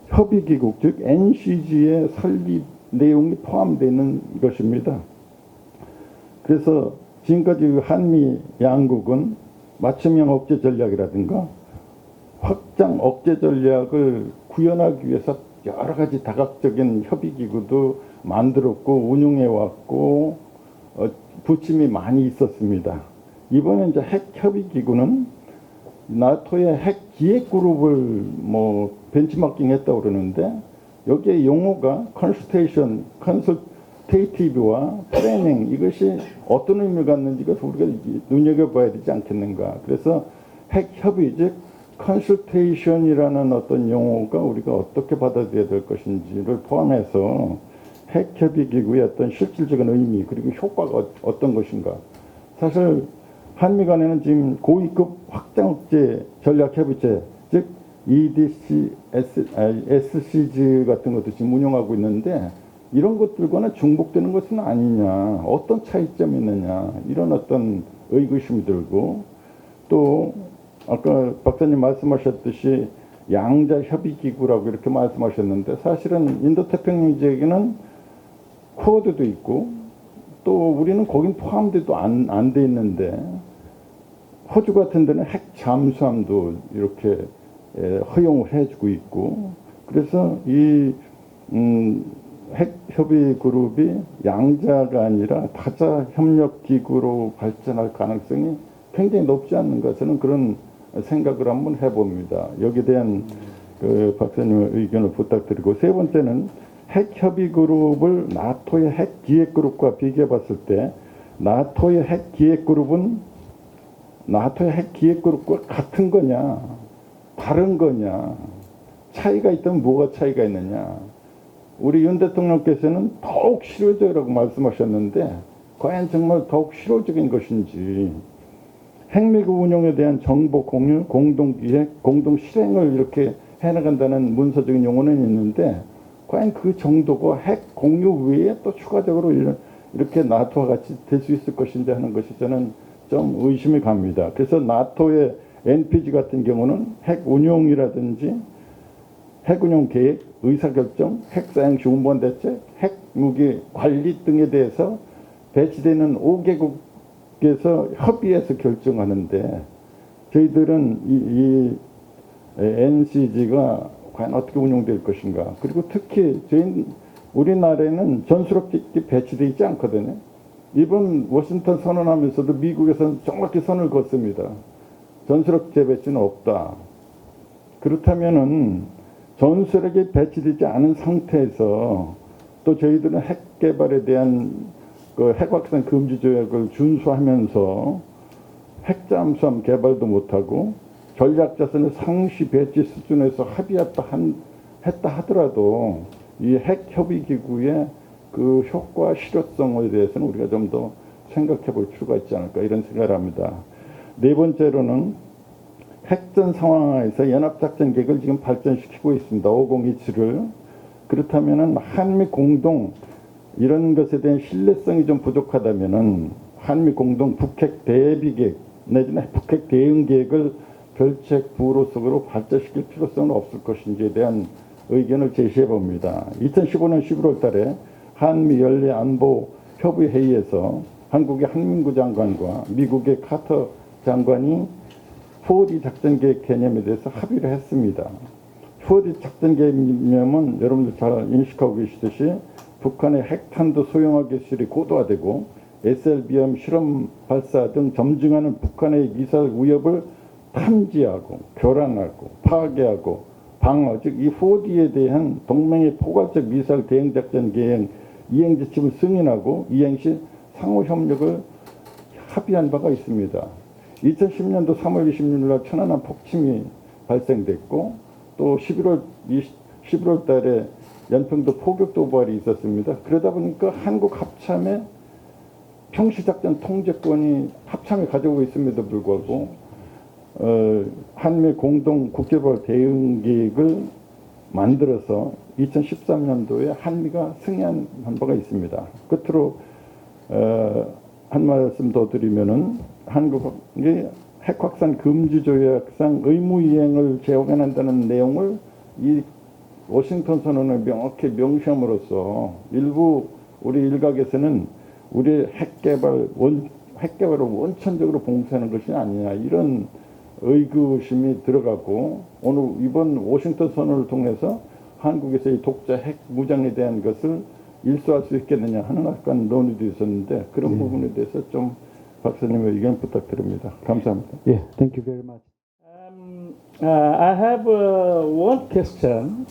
협의 기구, 즉 NCG의 설립 내용이 포함되어 있는 것입니다. 그래서 지금까지 한미 양국은 맞춤형 억제 전략이라든가 확장 억제 전략을 구현하기 위해서 여러 가지 다각적인 협의 기구도 만들었고 운용해 왔고 부침이 많이 있었습니다. 이번에 이제 핵 협의 기구는 나토의 핵 기획 그룹을 벤치마킹 했다고 그러는데 여기에 용어가 컨설테이티브와 플래닝, 이것이 어떤 의미를 갖는지 우리가 눈여겨봐야 되지 않겠는가. 그래서 핵 협의, 즉 컨설테이션이라는 어떤 용어가 우리가 어떻게 받아들여야 될 것인지를 포함해서 핵 협의 기구의 어떤 실질적인 의미 그리고 효과가 어떤 것인가. 사실 한미 간에는 지금 고위급 확장 억제 전략 협의체, 즉 EDC, SCG 같은 것도 지금 운영하고 있는데 이런 것들과는 중복되는 것은 아니냐, 어떤 차이점이 있느냐, 이런 어떤 의구심이 들고, 또 아까 박사님 말씀하셨듯이 양자 협의 기구라고 이렇게 말씀하셨는데 사실은 인도태평양 지역에는 쿼드도 있고 또 우리는 거긴 포함돼도 안 돼 있는데 호주 같은 데는 핵 잠수함도 이렇게 허용을 해주고 있고, 그래서 이 핵 협의 그룹이 양자가 아니라 다자 협력 기구로 발전할 가능성이 굉장히 높지 않는가, 저는 그런 생각을 한번 해봅니다. 여기에 대한 박사님의 의견을 부탁드리고, 세 번째는 핵 협의 그룹을 나토의 핵 기획 그룹과 비교해 봤을 때 나토의 핵 기획 그룹은 나토의 핵 기획 그룹과 같은 거냐, 다른 거냐, 차이가 있다면 뭐가 차이가 있느냐. 우리 윤 대통령께서는 더욱 실효적이라고 말씀하셨는데 과연 정말 더욱 실효적인 것인지 핵미국 운용에 대한 정보 공유, 공동기획, 공동실행을 이렇게 해나간다는 문서적인 용어는 있는데 과연 그 정도가 핵 공유 외에 또 추가적으로 이렇게 나토와 같이 될 수 있을 것인지 하는 것이 저는 좀 의심이 갑니다. 그래서 나토의 NPG 같은 경우는 핵 운용이라든지 핵 운용 계획, 의사결정, 핵사용시 운반 대책, 핵무기 관리 등에 대해서 배치되는 5개국에서 협의해서 결정하는데 저희들은 이 NCG가 과연 어떻게 운용될 것인가. 그리고 특히 우리나라에는 전술핵이 배치되어 있지 않거든요. 이번 워싱턴 선언하면서도 미국에서는 정확히 선을 긋습니다. 전술핵 재배치는 없다. 그렇다면은 전술핵이 배치되지 않은 상태에서 또 저희들은 핵 개발에 대한 그 핵 확산 금지 조약을 준수하면서 핵잠수함 개발도 못하고 전략 자산을 상시 배치 수준에서 합의했다 하더라도 이 핵 협의 기구의 그 효과 실효성에 대해서는 우리가 좀 더 생각해 볼 필요가 있지 않을까 이런 생각을 합니다. 네 번째로는 핵전 상황에서 연합작전 계획을 지금 발전시키고 있습니다. 5027을. 그렇다면은 한미 공동 이런 것에 대한 신뢰성이 좀 부족하다면은 한미 공동 북핵 대비 계획 내지는 북핵 대응 계획을 별책 부로석으로 발전시킬 필요성은 없을 것인지에 대한 의견을 제시해 봅니다. 2015년 11월 달에 한미 연례 안보 협의 회의에서 한국의 한민구 장관과 미국의 카터 장관이 4D 작전 계획 개념에 대해서 합의를 했습니다. 4D 작전 개념은 여러분들 잘 인식하고 계시듯이 북한의 핵탄두 소형화 기술이 고도화되고 SLBM 실험 발사 등 점증하는 북한의 미사일 위협을 탐지하고 교란하고 파괴하고 방어, 즉 이 4D에 대한 동맹의 포괄적 미사일 대응 작전 계획 이행 지침을 승인하고 이행 시 상호 협력을 합의한 바가 있습니다. 2010년도 3월 26일 날 천안함 폭침이 발생됐고 또 11월 달에 연평도 포격 도발이 있었습니다. 그러다 보니까 한국 합참의 평시작전 통제권이 합참이 가지고 있음에도 불구하고 한미 공동 국제발 대응 계획을 만들어서 2013년도에 한미가 승인한 바가 있습니다. 끝으로 한 말씀 더 드리면은 한국이 핵 확산 금지 조약상 의무 이행을 재확인한다는 내용을 이 워싱턴 선언을 명확히 명시함으로써 일부 우리 일각에서는 우리 핵 개발을 원천적으로 봉쇄하는 것이 아니냐 이런 의구심이 들어가고 오늘 이번 워싱턴 선언을 통해서 한국에서 이 독자 핵 무장에 대한 것을 일소할 수 있겠느냐 하는 약간 논의도 있었는데 그런 부분에 대해서 좀 박사님의 의견 부탁드립니다. 감사합니다. Yeah, thank you very much. I have one question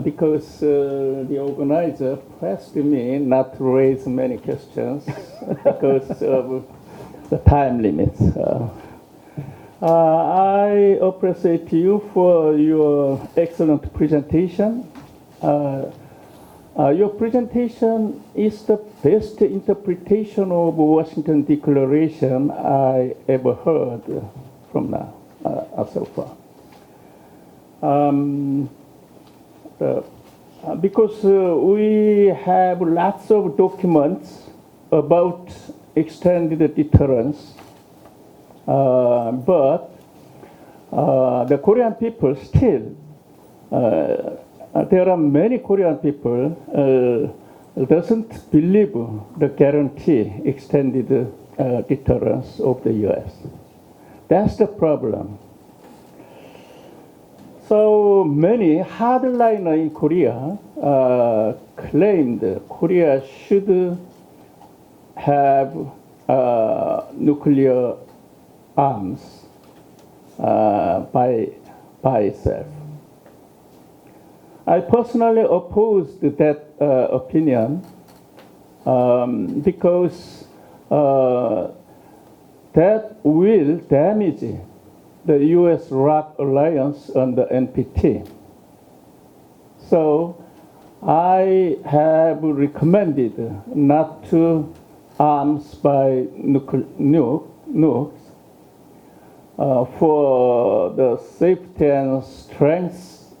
because the organizer pressed me not to raise many questions because of the time limits. I appreciate you for your excellent presentation. Your presentation is the best interpretation of Washington Declaration I ever heard from now so far. Because we have lots of documents about extended deterrence, but the Korean people still, there are many Korean people doesn't believe the guarantee extended deterrence of the U.S. That's the problem. So many hardliners in Korea claimed Korea should have nuclear arms by itself. I personally opposed that opinion because that will damage the U.S.-ROC alliance under NPT. So I have recommended not to arms by nukes for the safety and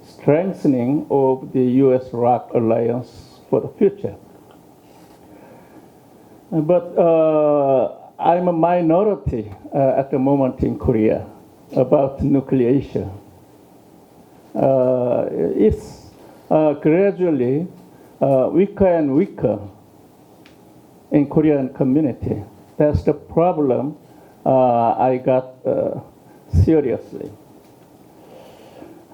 strengthening of the U.S.-ROC alliance for the future. But I'm a minority at the moment in Korea about nuclear issue. It's gradually weaker and weaker in Korean community. That's the problem I got seriously.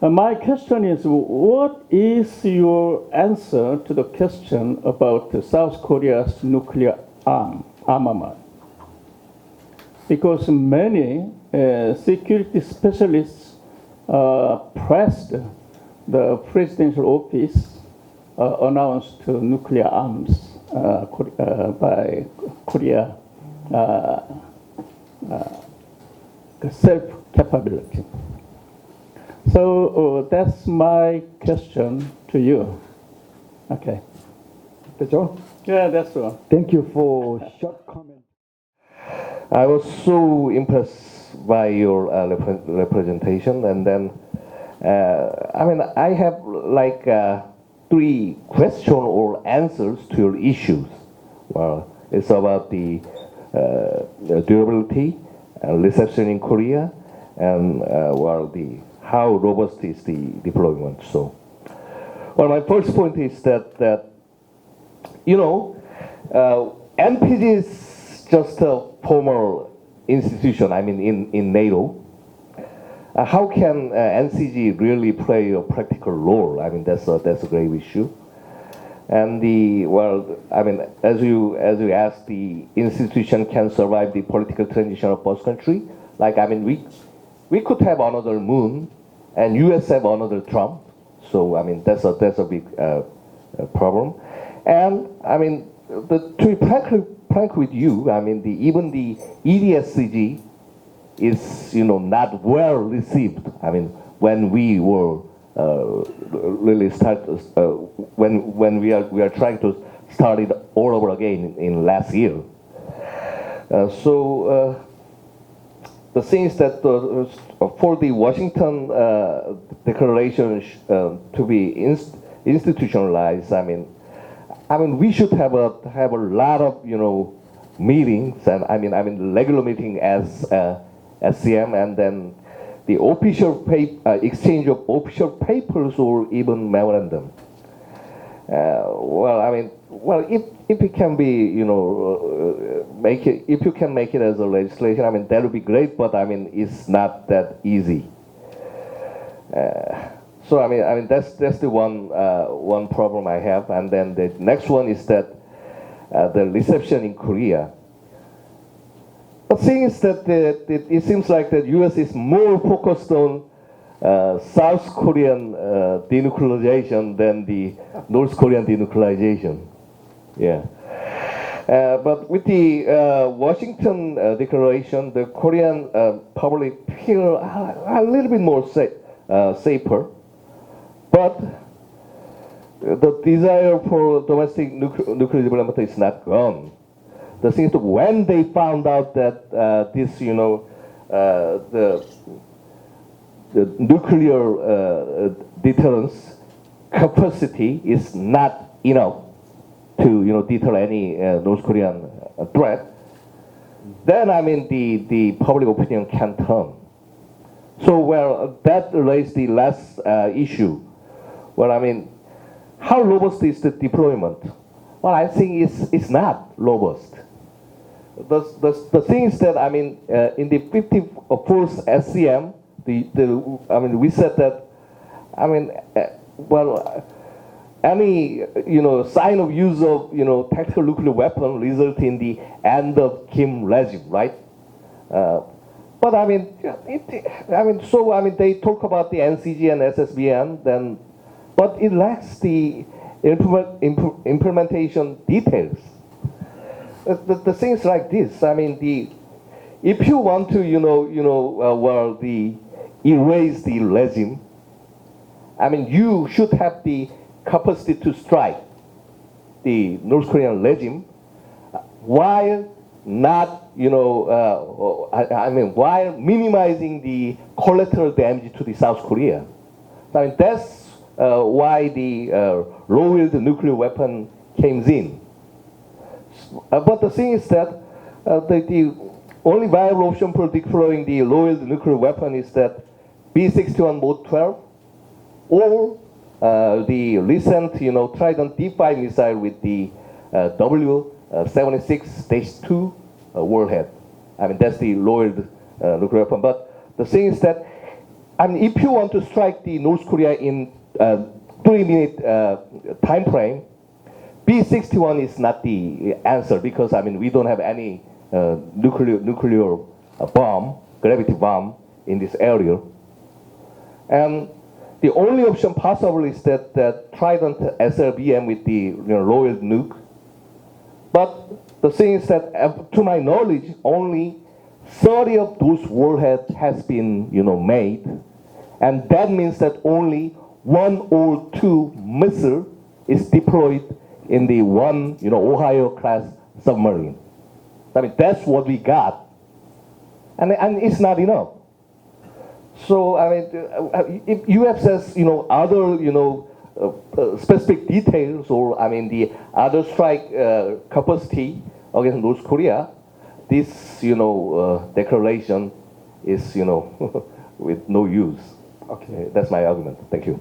My question is, what is your answer to the question about South Korea's nuclear armament? Because many security specialists pressed the presidential office announced nuclear arms by Korea self-capability. So that's my question to you. Okay. That's all. Yeah, that's all. Thank you for short comment. I was so impressed by your representation, and then I have like 3 questions or answers to your issues. Well, it's about the durability, reception in Korea, and how robust is the deployment. So, well, my first point is that NPG is just a formal institution. I mean, in NATO. How can NCG really play a practical role? I mean, that's a grave issue. And as you asked, the institution can survive the political transition of both country. Like, I mean, we could have another Moon, and US have another Trump. So, I mean, that's a big problem. And I mean, to be frank with you, I mean, even the EDSCG is not well received. I mean, when we were really when we are trying to start it all over again in last year. The thing is that for the Washington Declaration to be institutionalized, I mean, we should have a lot of meetings, and I mean regular meeting as SCM, and then the official exchange of official papers or even memorandum. If it can be, if you can make it as a legislation, I mean, that would be great, but I mean, it's not that easy. So I mean, that's the one problem I have, and then the next one is that the reception in Korea. The thing is that it seems like the U.S. is more focused on South Korean denuclearization than the North Korean denuclearization. Yeah. But with the Washington Declaration, the Korean public feel a little bit more safer. But the desire for domestic nuclear development is not gone. The thing is that when they found out that this, the nuclear deterrence capacity is not enough to, deter any North Korean threat, then I mean the public opinion can turn. So well, that raised the last issue. Well, I mean, how robust is the deployment? Well, I think it's not robust. The thing is that I mean, in the 54th SCM, we said that, I mean, any sign of use of tactical nuclear weapon result in the end of Kim regime, right? But I mean, they talk about the NCG and SSBN, then, but it lacks the implementation details. The things like this. I mean, if you want to, erase the regime, I mean, you should have the capacity to strike the North Korean regime while not, while minimizing the collateral damage to the South Korea. I mean, that's why the low-yield nuclear weapon came in. But the thing is that the only viable option for deploying the low-yield nuclear weapon is that B-61 Mod 12 or the recent, Trident D5 missile with the W-76-2 warhead. I mean, that's the low-yield nuclear weapon. But the thing is that, I mean, if you want to strike the North Korea in 3-minute time frame, B-61 is not the answer because, I mean, we don't have any nuclear bomb, gravity bomb in this area. And the only option possible is that Trident SLBM with the low-yield nuke. But the thing is that, to my knowledge, only 30 of those warheads has been, made, and that means that only 1 or 2 missile is deployed in the one, Ohio-class submarine. I mean, that's what we got, and it's not enough. So, I mean, if UF says, other, specific details, or, I mean, the other strike capacity against North Korea, this, declaration is, with no use. Okay, that's my argument. Thank you.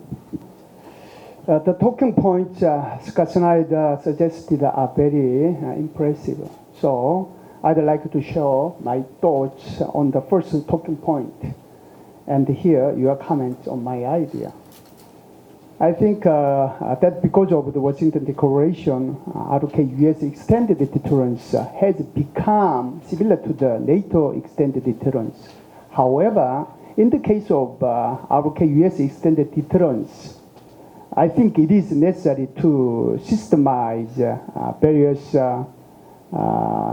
The talking points Scott Snyder suggested are very impressive. So I'd like to share my thoughts on the first talking point and hear your comments on my idea. I think that because of the Washington Declaration, ROK-US extended deterrence has become similar to the NATO extended deterrence. However, in the case of ROK-US extended deterrence, I think it is necessary to systemize various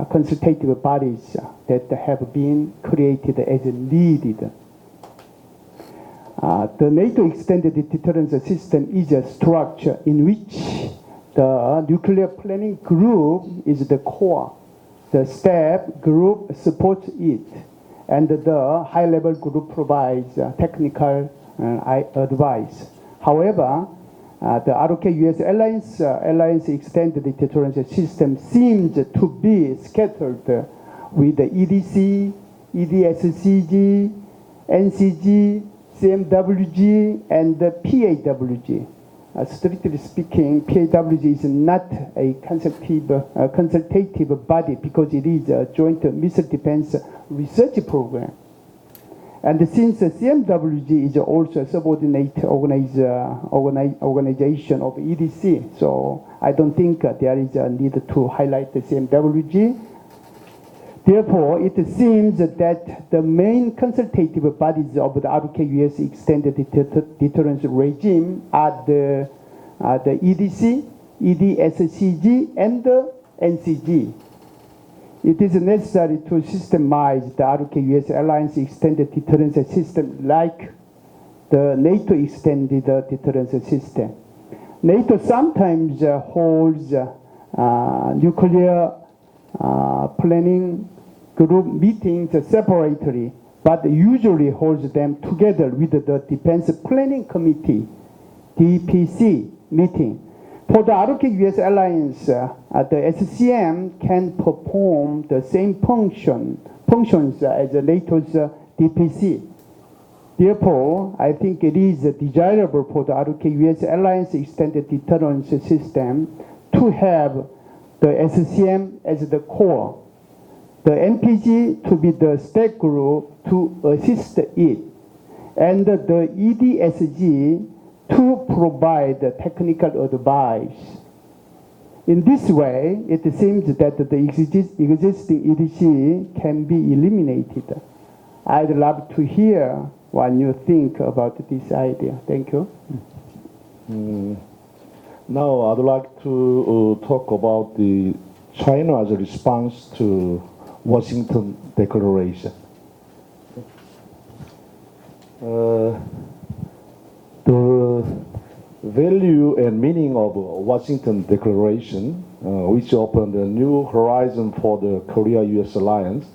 consultative bodies that have been created as needed. The NATO extended deterrence system is a structure in which the nuclear planning group is the core. The staff group supports it, and the high-level group provides technical advice. However, the ROK-US alliance extended deterrence system seems to be scattered with the EDC, EDSCG, NCG, CMWG, and the PAWG. Strictly speaking, PAWG is not a consultative body because it is a joint missile defense research program. And since CMWG is also a subordinate organization of EDC, so I don't think there is a need to highlight the CMWG. Therefore, it seems that the main consultative bodies of the ROK-US extended deterrence regime are the EDC, EDSCG, and the NCG. It is necessary to systemize the ROK-US alliance extended deterrence system like the NATO extended deterrence system. NATO sometimes holds nuclear planning group meetings separately, but usually holds them together with the Defense Planning Committee, DPC, meeting. For the ROK-US alliance, the SCM can perform the same functions as NATO's DPC. Therefore, I think it is desirable for the ROK-US alliance extended deterrence system to have the SCM as the core, the NPG to be the staff group to assist it, and the EDSG to provide technical advice. In this way, it seems that the existing EDC can be eliminated. I'd love to hear what you think about this idea. Thank you. Now I'd like to talk about the China's response to Washington Declaration. value and meaning of Washington Declaration, which opened a new horizon for the Korea-U.S. alliance,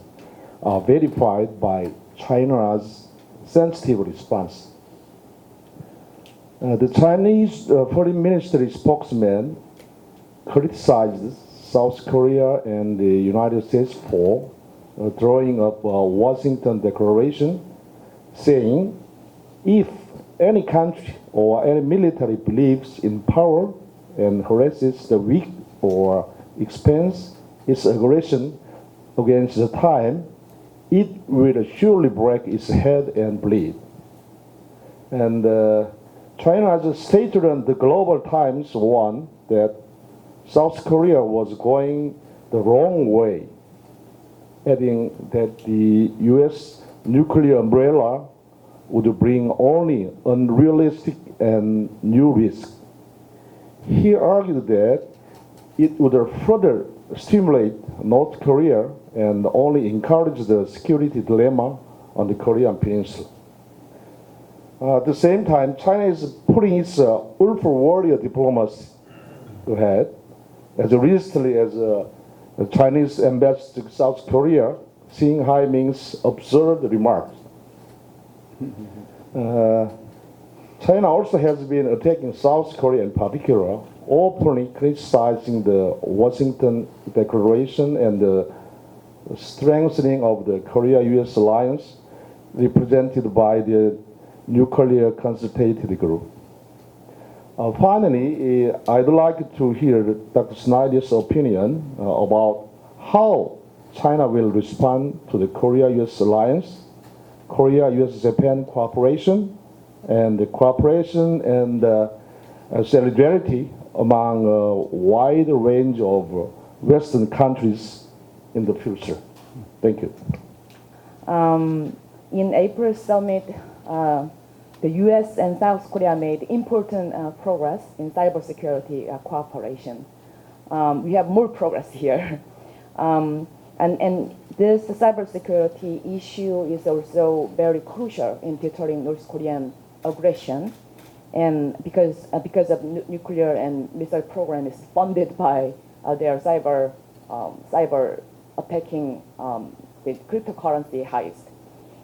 are verified by China's sensitive response. The Chinese Foreign Ministry spokesman criticized South Korea and the United States for drawing up a Washington Declaration, saying, if any country or any military believes in power and harasses the weak or expends its aggression against the time, it will surely break its head and bleed. And China has stated on the Global Times warned that South Korea was going the wrong way, adding that the U.S. nuclear umbrella would bring only unrealistic and new risks. He argued that it would further stimulate North Korea and only encourage the security dilemma on the Korean Peninsula. At the same time, China is putting its ultra warrior diplomacy ahead. As recently as the Chinese ambassador to South Korea, seeing Hai Ming's absurd remarks. China also has been attacking South Korea in particular, openly criticizing the Washington Declaration and the strengthening of the Korea-U.S. alliance represented by the Nuclear Consultative Group. Finally, I'd like to hear Dr. Snyder's opinion about how China will respond to the Korea-U.S. alliance, Korea-U.S.-Japan cooperation, and the cooperation and solidarity among a wide range of Western countries in the future. Thank you. In April summit, the U.S. and South Korea made important progress in cybersecurity cooperation. We have more progress here. And this cybersecurity issue is also very crucial in deterring North Korean aggression, and because of nuclear and missile program is funded by their cyber attacking the cryptocurrency heist.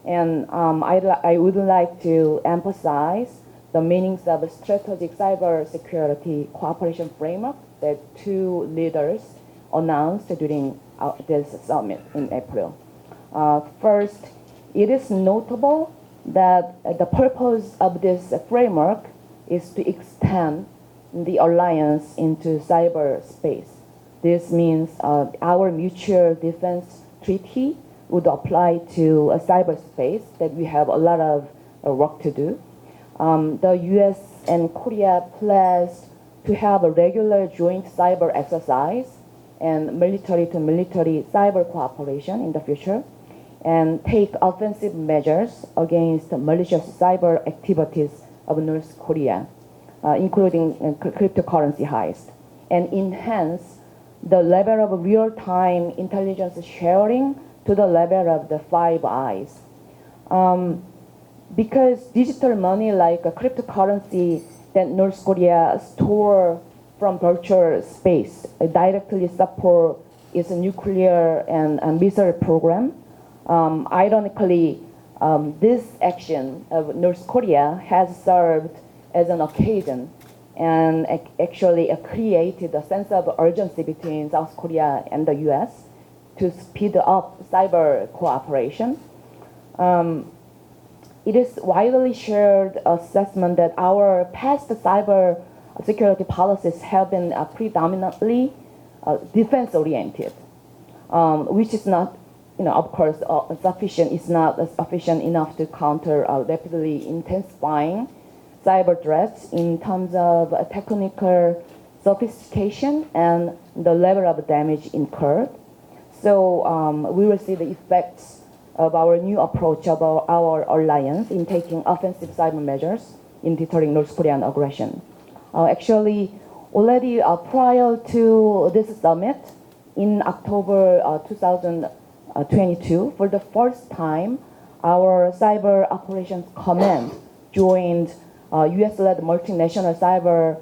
And I would like to emphasize the meanings of a strategic cybersecurity cooperation framework that two leaders announced during this summit in April. First, it is notable that the purpose of this framework is to extend the alliance into cyberspace. This means our mutual defense treaty would apply to a cyberspace that we have a lot of work to do. The U.S. and Korea pledged to have a regular joint cyber exercise and military-to-military cyber cooperation in the future, and take offensive measures against malicious cyber activities of North Korea, including cryptocurrency heist, and enhance the level of real-time intelligence sharing to the level of the Five Eyes. Because digital money like a cryptocurrency that North Korea store from virtual space directly support its nuclear and missile program, ironically, this action of North Korea has served as an occasion and actually created a sense of urgency between South Korea and the U.S. to speed up cyber cooperation. It is widely shared assessment that our past cyber security policies have been predominantly defense-oriented, which is not, of course, sufficient. It's not sufficient enough to counter rapidly intensifying cyber threats in terms of technical sophistication and the level of damage incurred. So we will see the effects of our new approach of our alliance in taking offensive cyber measures in deterring North Korean aggression. Actually, already prior to this summit, in October 2022, for the first time, our Cyber Operations Command joined US-led multinational cyber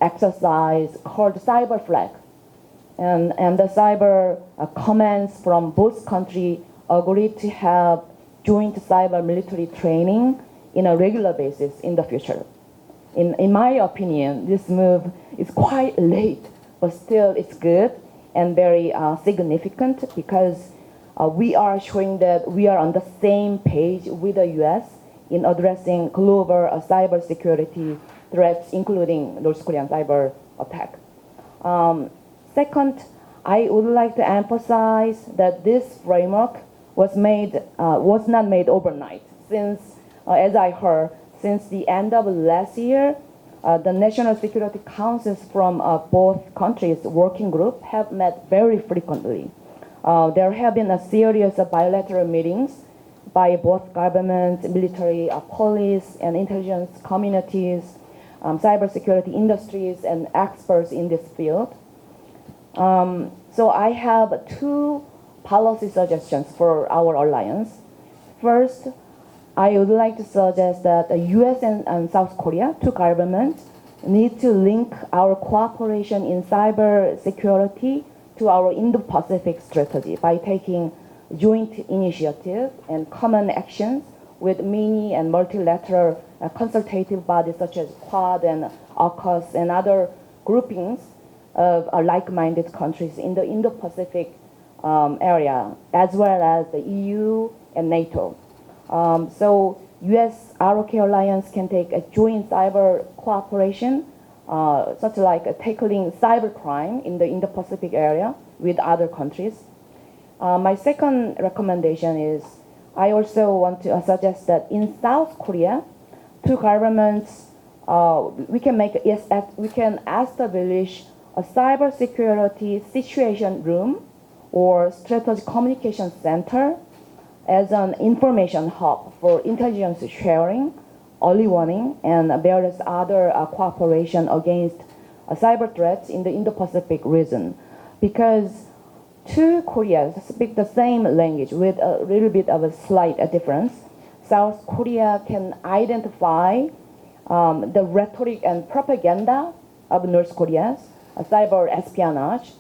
exercise called Cyber Flag. And the cyber commands from both countries agreed to have joint cyber military training in a regular basis in the future. In my opinion, this move is quite late, but still it's good and very significant because we are showing that we are on the same page with the US in addressing global cybersecurity threats, including North Korean cyber attack. Second, I would like to emphasize that this framework was not made overnight. Since, as I heard, since the end of last year, the National Security Councils from both countries' working group have met very frequently. There have been a series of bilateral meetings by both government, military, police, and intelligence communities, cybersecurity industries, and experts in this field. So I have two policy suggestions for our alliance. First, I would like to suggest that the US and South Korea, two governments, need to link our cooperation in cyber security to our Indo-Pacific strategy by taking joint initiative and common actions with mini and multilateral consultative bodies such as Quad and AUKUS and other groupings of like-minded countries in the Indo-Pacific area, as well as the EU and NATO. So US-ROK alliance can take a joint cyber cooperation, such like tackling cybercrime in the Indo-Pacific area with other countries. My second recommendation is I also want to suggest that in South Korea, two governments, we can establish a cybersecurity situation room or strategic communication center as an information hub for intelligence sharing, early warning, and various other cooperation against cyber threats in the Indo-Pacific region. Because two Koreas speak the same language with a little bit of a slight difference. South Korea can identify the rhetoric and propaganda of North Korea's cyber espionage.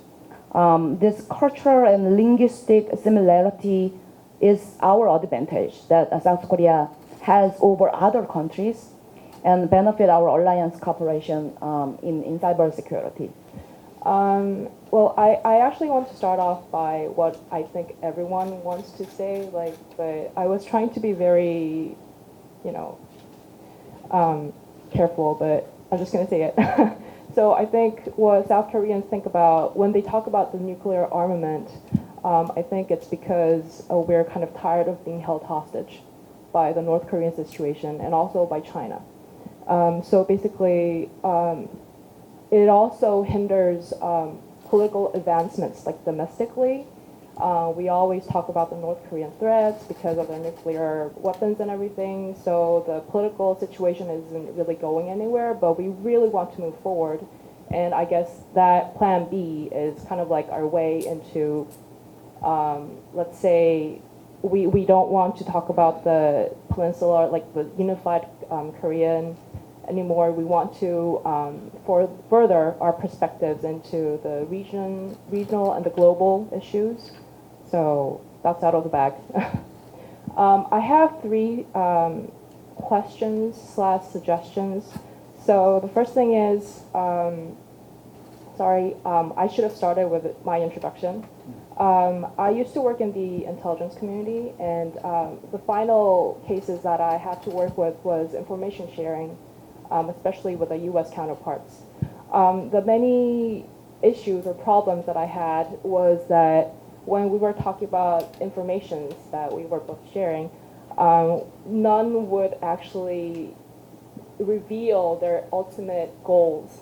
This cultural and linguistic similarity is our advantage that South Korea has over other countries and benefit our alliance cooperation in cybersecurity. Well, I actually want to start off by what I think everyone wants to say, but I was trying to be very, careful, but I'm just going to say it. So I think what South Koreans think about when they talk about the nuclear armament, I think it's because we're kind of tired of being held hostage by the North Korean situation and also by China. So basically, it also hinders political advancements, like domestically. We always talk about the North Korean threats because of their nuclear weapons and everything. So the political situation isn't really going anywhere, but we really want to move forward. And I guess that plan B is kind of like our way into, let's say, we don't want to talk about the peninsula, like the unified Korean anymore. We want to further our perspectives into the regional and the global issues. So that's out of the bag. I have three questions/suggestions. So the first thing is, I should have started with my introduction. I used to work in the intelligence community, and the final cases that I had to work with was information sharing, especially with the U.S. counterparts. The many issues or problems that I had was that when we were talking about information that we were both sharing, none would actually reveal their ultimate goals.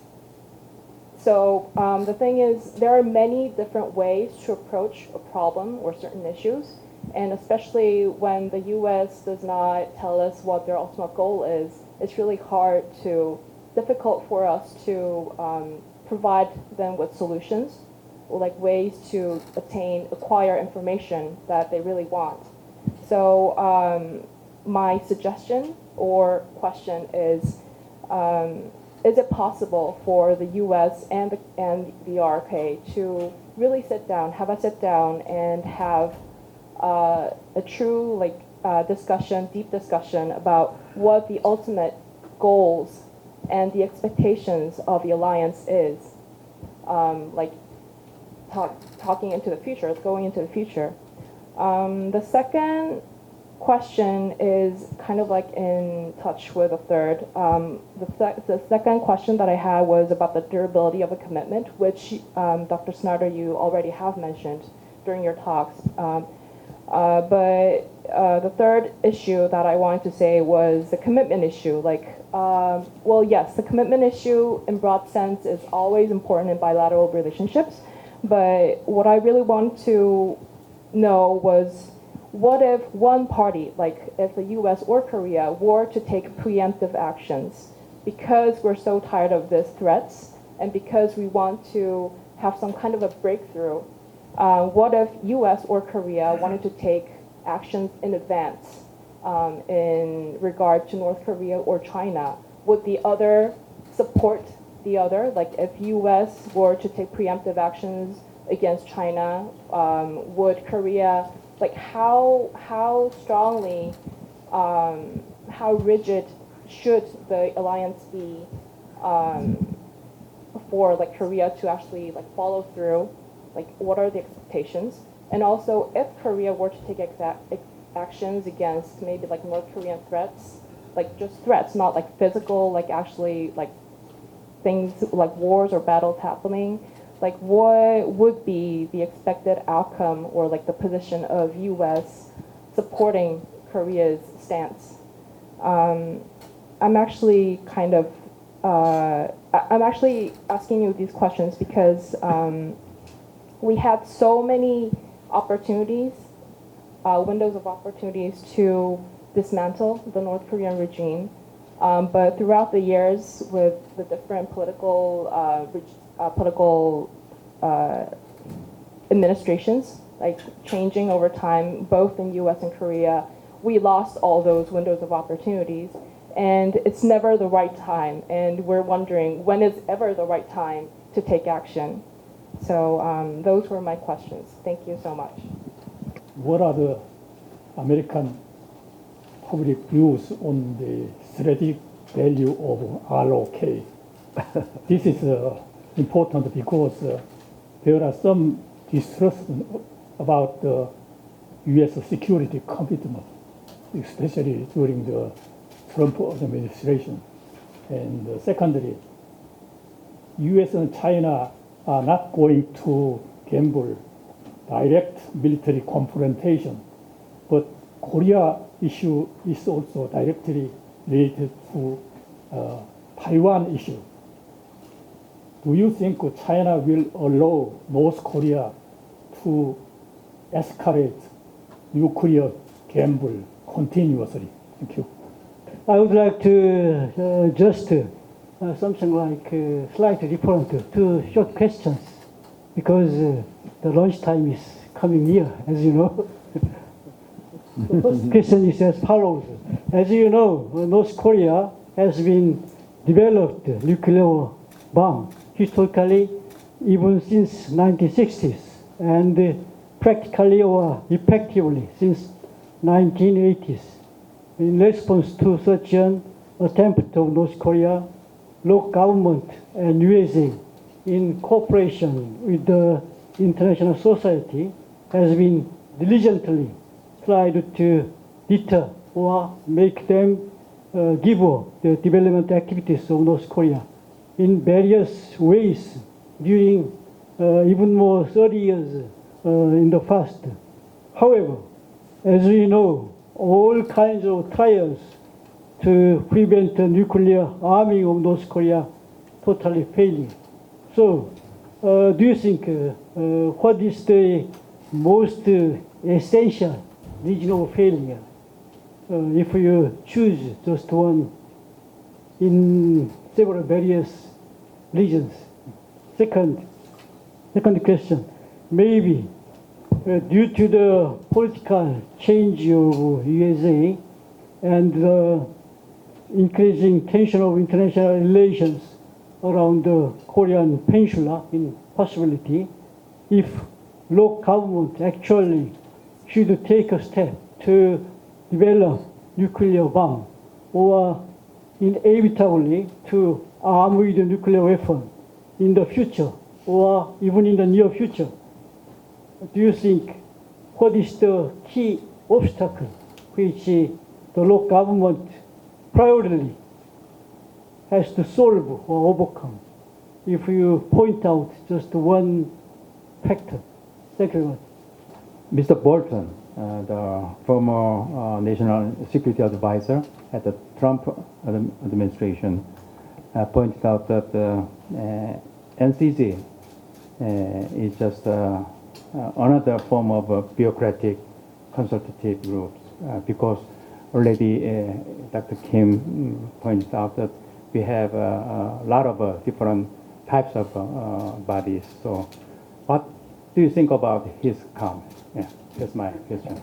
So the thing is, there are many different ways to approach a problem or certain issues, and especially when the U.S. does not tell us what their ultimate goal is, it's really difficult for us to provide them with solutions, or like ways to acquire information that they really want. So my suggestion or question is, is it possible for the U.S. and the RK to really sit down, have a sit down, and have a true discussion, deep discussion about what the ultimate goals and the expectations of the alliance is, talking into the future, going into the future. The second question is kind of like in touch with the third. The second question that I had was about the durability of a commitment, which Dr. Snyder, you already have mentioned during your talks. But the third issue that I wanted to say was the commitment issue. Well, yes, the commitment issue in broad sense is always important in bilateral relationships. But what I really want to know was, what if one party, like if the US or Korea, were to take preemptive actions because we're so tired of these threats and because we want to have some kind of a breakthrough? What if US or Korea wanted to take actions in advance in regard to North Korea or China? Would the other support the other? Like if US were to take preemptive actions against China, would Korea, how strongly, how rigid should the alliance be for Korea to actually follow through? What are the expectations? And also, if Korea were to take actions against maybe North Korean threats, just threats, not physical, actually things like wars or battles happening, what would be the expected outcome or the position of U.S. supporting Korea's stance? I'm actually I'm actually asking you these questions because we had so many opportunities, windows of opportunities to dismantle the North Korean regime. But throughout the years, with the different political administrations, changing over time, both in U.S. and Korea, we lost all those windows of opportunities. And it's never the right time. And we're wondering, when is ever the right time to take action? So those were my questions. Thank you so much. What are the American public views on the strategic value of ROK? This is important because there are some distrust about the U.S. security commitment, especially during the Trump administration. And secondly, U.S. and China are not going to gamble direct military confrontation, but Korea issue is also directly related to Taiwan issue. Do you think China will allow North Korea to escalate nuclear gamble continuously? Thank you. I would like to just something like slightly different, two short questions, because the lunchtime is coming near, as you know. The first question is as follows. As you know, North Korea has been developed nuclear bomb historically even since 1960s and practically or effectively since 1980s. In response to such an attempt of North Korea, local government and USA, in cooperation with the international society, has been diligently tried to deter or make them give up the development activities of North Korea in various ways during even more 30 years in the past. However, as we know, all kinds of trials to prevent the nuclear arming of North Korea totally failing. So, do you think what is the most essential reason of failure? If you choose just one in several various regions. Second question, maybe due to the political change of USA and the increasing tension of international relations around the Korean Peninsula in possibility if local government actually should take a step to develop nuclear bomb or inevitably to arm with a nuclear weapon in the future or even in the near future. Do you think what is the key obstacle which the local government priority has to solve or overcome? If you point out just one factor. Thank you very much. Mr. Bolton, the former national security advisor at the Trump administration, pointed out that NCG is just another form of bureaucratic consultative groups because already Dr. Kim pointed out that we have a lot of different types of bodies. So what do you think about his comment? Yeah, that's my question.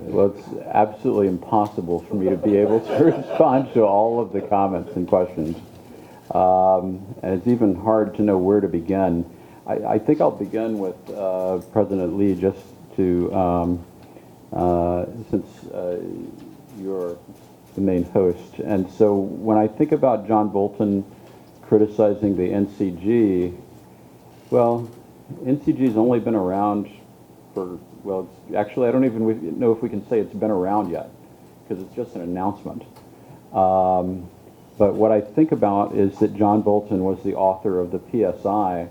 Well, it's absolutely impossible for me to be able to respond to all of the comments and questions. And it's even hard to know where to begin. I think I'll begin with President Lee just to, since you're the main host. And so when I think about John Bolton criticizing the NCG, well, NCG's only been around for, well, actually I don't even know if we can say it's been around yet, because it's just an announcement. But what I think about is that John Bolton was the author of the PSI,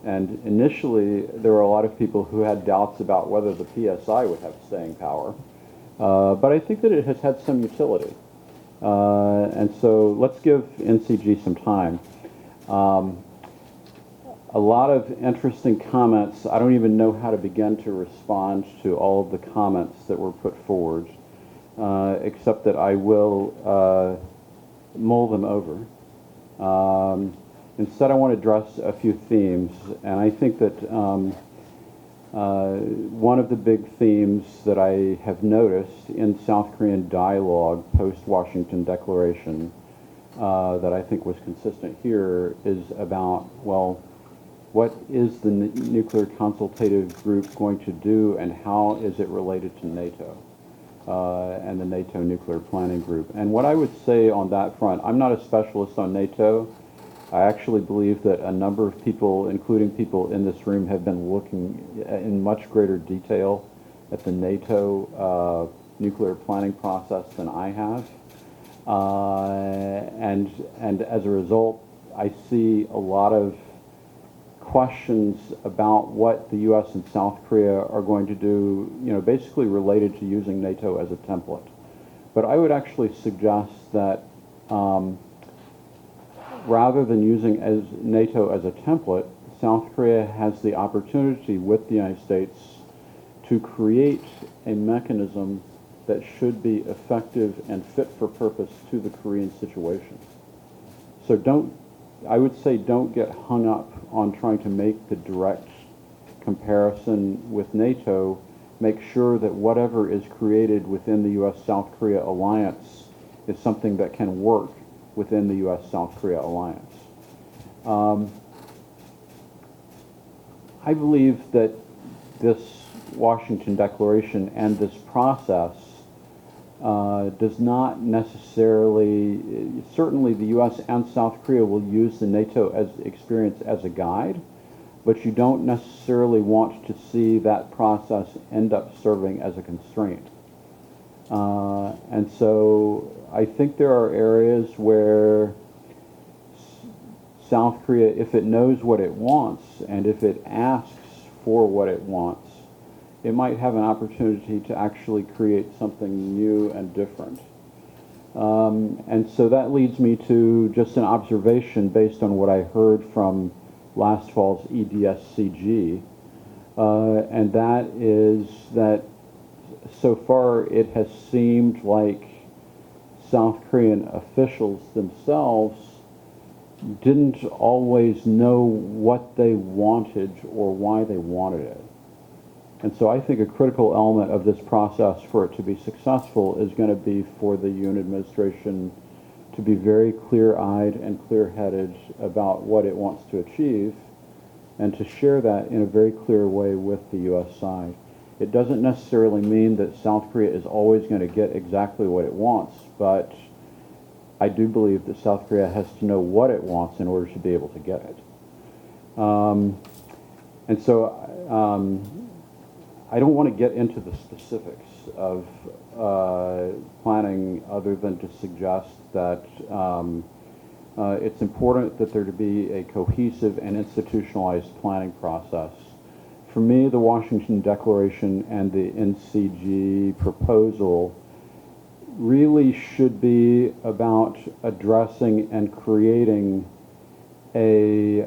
and initially there were a lot of people who had doubts about whether the PSI would have staying power. But I think that it has had some utility. And so let's give NCG some time. A lot of interesting comments. I don't even know how to begin to respond to all of the comments that were put forward, except that I will mull them over. Instead, I want to address a few themes, and I think that one of the big themes that I have noticed in South Korean dialogue post-Washington Declaration that I think was consistent here is about, well, what is the nuclear consultative group going to do, and how is it related to NATO and the NATO nuclear planning group? And what I would say on that front, I'm not a specialist on NATO. I actually believe that a number of people, including people in this room, have been looking in much greater detail at the NATO nuclear planning process than I have. And as a result, I see a lot of questions about what the U.S. and South Korea are going to do, basically related to using NATO as a template. But I would actually suggest that rather than using NATO as a template, South Korea has the opportunity with the United States to create a mechanism that should be effective and fit for purpose to the Korean situation. So I would say don't get hung up on trying to make the direct comparison with NATO. Make sure that whatever is created within the U.S.-South Korea alliance is something that can work within the U.S.-South Korea alliance. I believe that this Washington Declaration and this process does not necessarily, certainly the U.S. and South Korea will use the NATO experience as a guide, but you don't necessarily want to see that process end up serving as a constraint. And so I think there are areas where South Korea, if it knows what it wants and if it asks for what it wants, it might have an opportunity to actually create something new and different. And so that leads me to just an observation based on what I heard from last fall's EDSCG, and that is that so far it has seemed like South Korean officials themselves didn't always know what they wanted or why they wanted it. And so I think a critical element of this process for it to be successful is going to be for the Yoon administration to be very clear-eyed and clear-headed about what it wants to achieve and to share that in a very clear way with the U.S. side. It doesn't necessarily mean that South Korea is always going to get exactly what it wants, but I do believe that South Korea has to know what it wants in order to be able to get it. And so I don't want to get into the specifics of planning other than to suggest that it's important that there to be a cohesive and institutionalized planning process. For me, the Washington Declaration and the NCG proposal really should be about addressing and creating a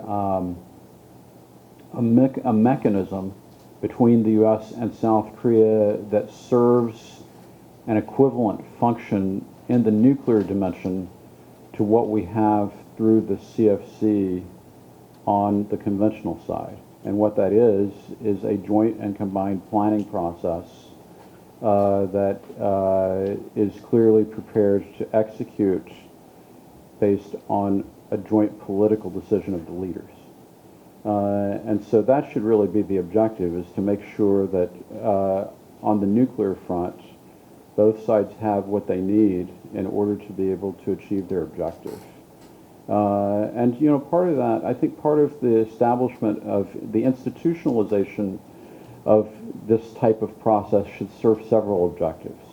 mechanism between the U.S. and South Korea that serves an equivalent function in the nuclear dimension to what we have through the CFC on the conventional side. And what that is a joint and combined planning process that is clearly prepared to execute based on a joint political decision of the leaders. And so that should really be the objective, is to make sure that on the nuclear front, both sides have what they need in order to be able to achieve their objective. And, you know, part of that, I think part of the establishment of the institutionalization of this type of process should serve several objectives.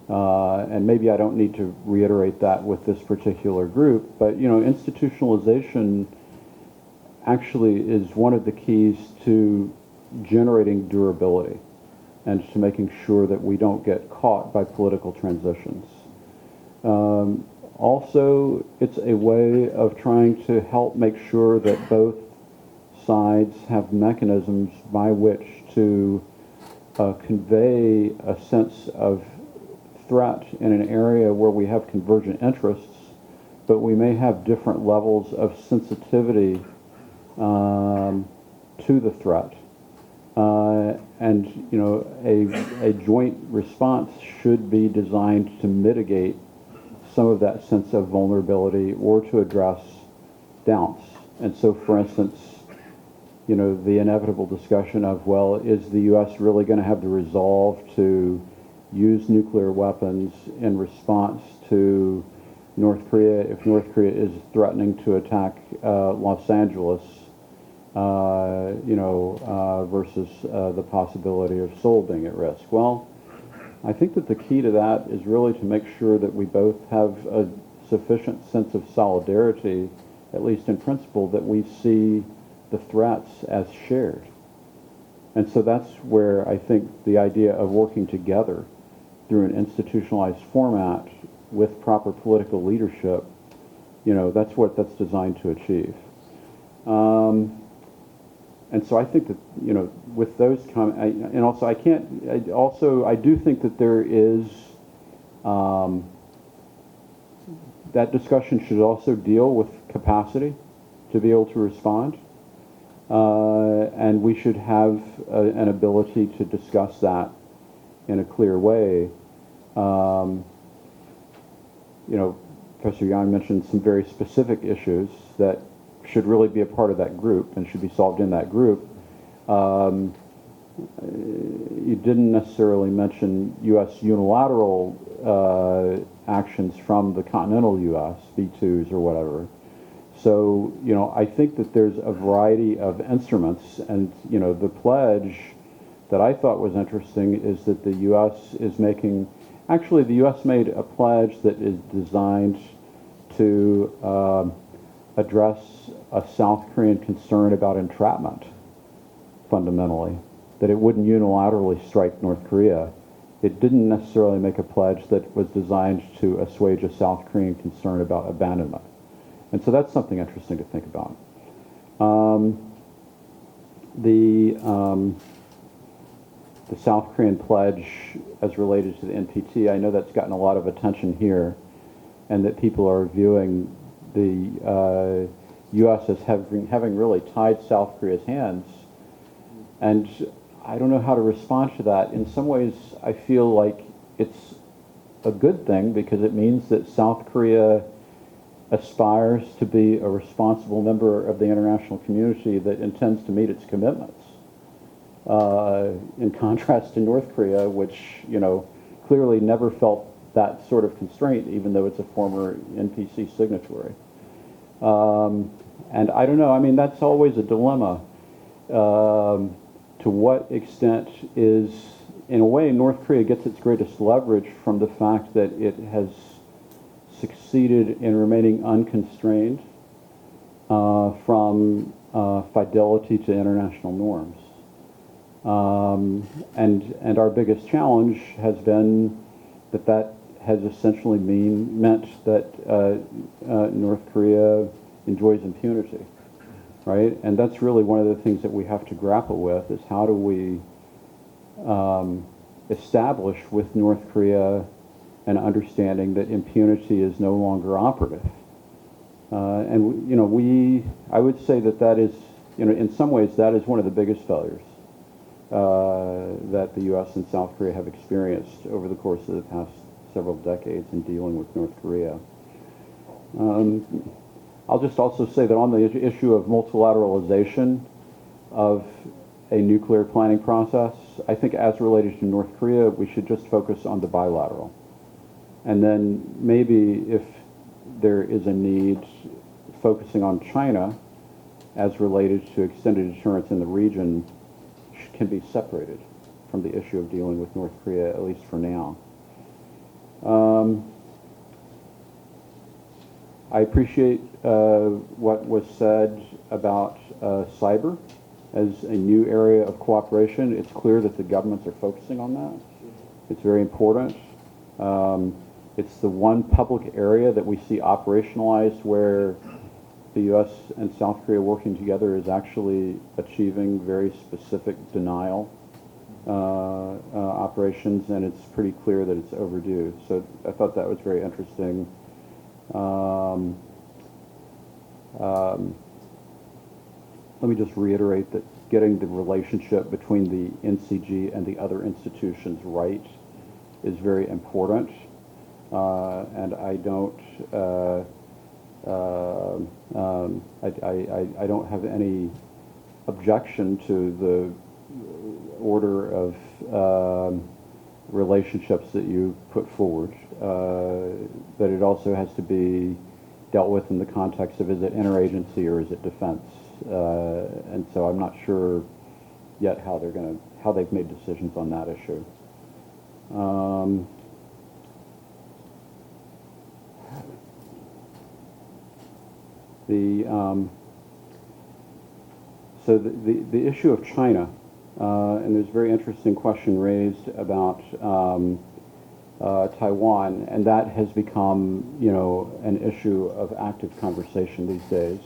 And maybe I don't need to reiterate that with this particular group, but, you know, institutionalization actually is one of the keys to generating durability and to making sure that we don't get caught by political transitions. Also, it's a way of trying to help make sure that both sides have mechanisms by which to convey a sense of threat in an area where we have convergent interests, but we may have different levels of sensitivity to the threat. And, you know, a joint response should be designed to mitigate some of that sense of vulnerability or to address doubts. And so, for instance, you know, the inevitable discussion of, well, is the U.S. really going to have the resolve to use nuclear weapons in response to North Korea if North Korea is threatening to attack Los Angeles, versus the possibility of Seoul being at risk? Well, I think that the key to that is really to make sure that we both have a sufficient sense of solidarity, at least in principle, that we see the threats as shared. And so that's where I think the idea of working together through an institutionalized format with proper political leadership, you know, that's what that's designed to achieve. And so I think that, you know, with those and also I do think that there is, that discussion should also deal with capacity to be able to respond. And we should have an ability to discuss that in a clear way. Professor Yang mentioned some very specific issues that should really be a part of that group and should be solved in that group. You didn't necessarily mention U.S. unilateral actions from the continental U.S., B-2s or whatever. So, you know, I think that there's a variety of instruments, and, you know, the pledge that I thought was interesting is that the U.S. is making, actually the U.S. made a pledge that is designed to address a South Korean concern about entrapment, fundamentally, that it wouldn't unilaterally strike North Korea. It didn't necessarily make a pledge that was designed to assuage a South Korean concern about abandonment. And so that's something interesting to think about. The South Korean pledge as related to the NPT, I know that's gotten a lot of attention here, and that people are viewing the U.S. as having really tied South Korea's hands. And I don't know how to respond to that. In some ways, I feel like it's a good thing because it means that South Korea aspires to be a responsible member of the international community that intends to meet its commitments. In contrast to North Korea, which, you know, clearly never felt that sort of constraint, even though it's a former NPC signatory. And I don't know, I mean, that's always a dilemma. To what extent is, in a way, North Korea gets its greatest leverage from the fact that it has succeeded in remaining unconstrained from fidelity to international norms. And our biggest challenge has been that has essentially meant that North Korea enjoys impunity, right? And that's really one of the things that we have to grapple with is how do we establish with North Korea an understanding that impunity is no longer operative. And, you know, I would say that is, you know, in some ways that is one of the biggest failures that the U.S. and South Korea have experienced over the course of the past several decades in dealing with North Korea. I'll just also say that on the issue of multilateralization of a nuclear planning process, I think as related to North Korea, we should just focus on the bilateral. And then maybe if there is a need, focusing on China as related to extended deterrence in the region can be separated from the issue of dealing with North Korea, at least for now. I appreciate what was said about cyber as a new area of cooperation. It's clear that the governments are focusing on that. It's very important. It's the one public area that we see operationalized where the U.S. and South Korea working together is actually achieving very specific denial operations, and it's pretty clear that it's overdue. So I thought that was very interesting. Let me just reiterate that getting the relationship between the NCG and the other institutions right is very important. And I don't, I don't have any objection to the order of relationships that you put forward, but it also has to be dealt with in the context of is it interagency or is it defense? And so I'm not sure yet how they've made decisions on that issue. So the issue of China, and there's a very interesting question raised about Taiwan, and that has become, you know, an issue of active conversation these days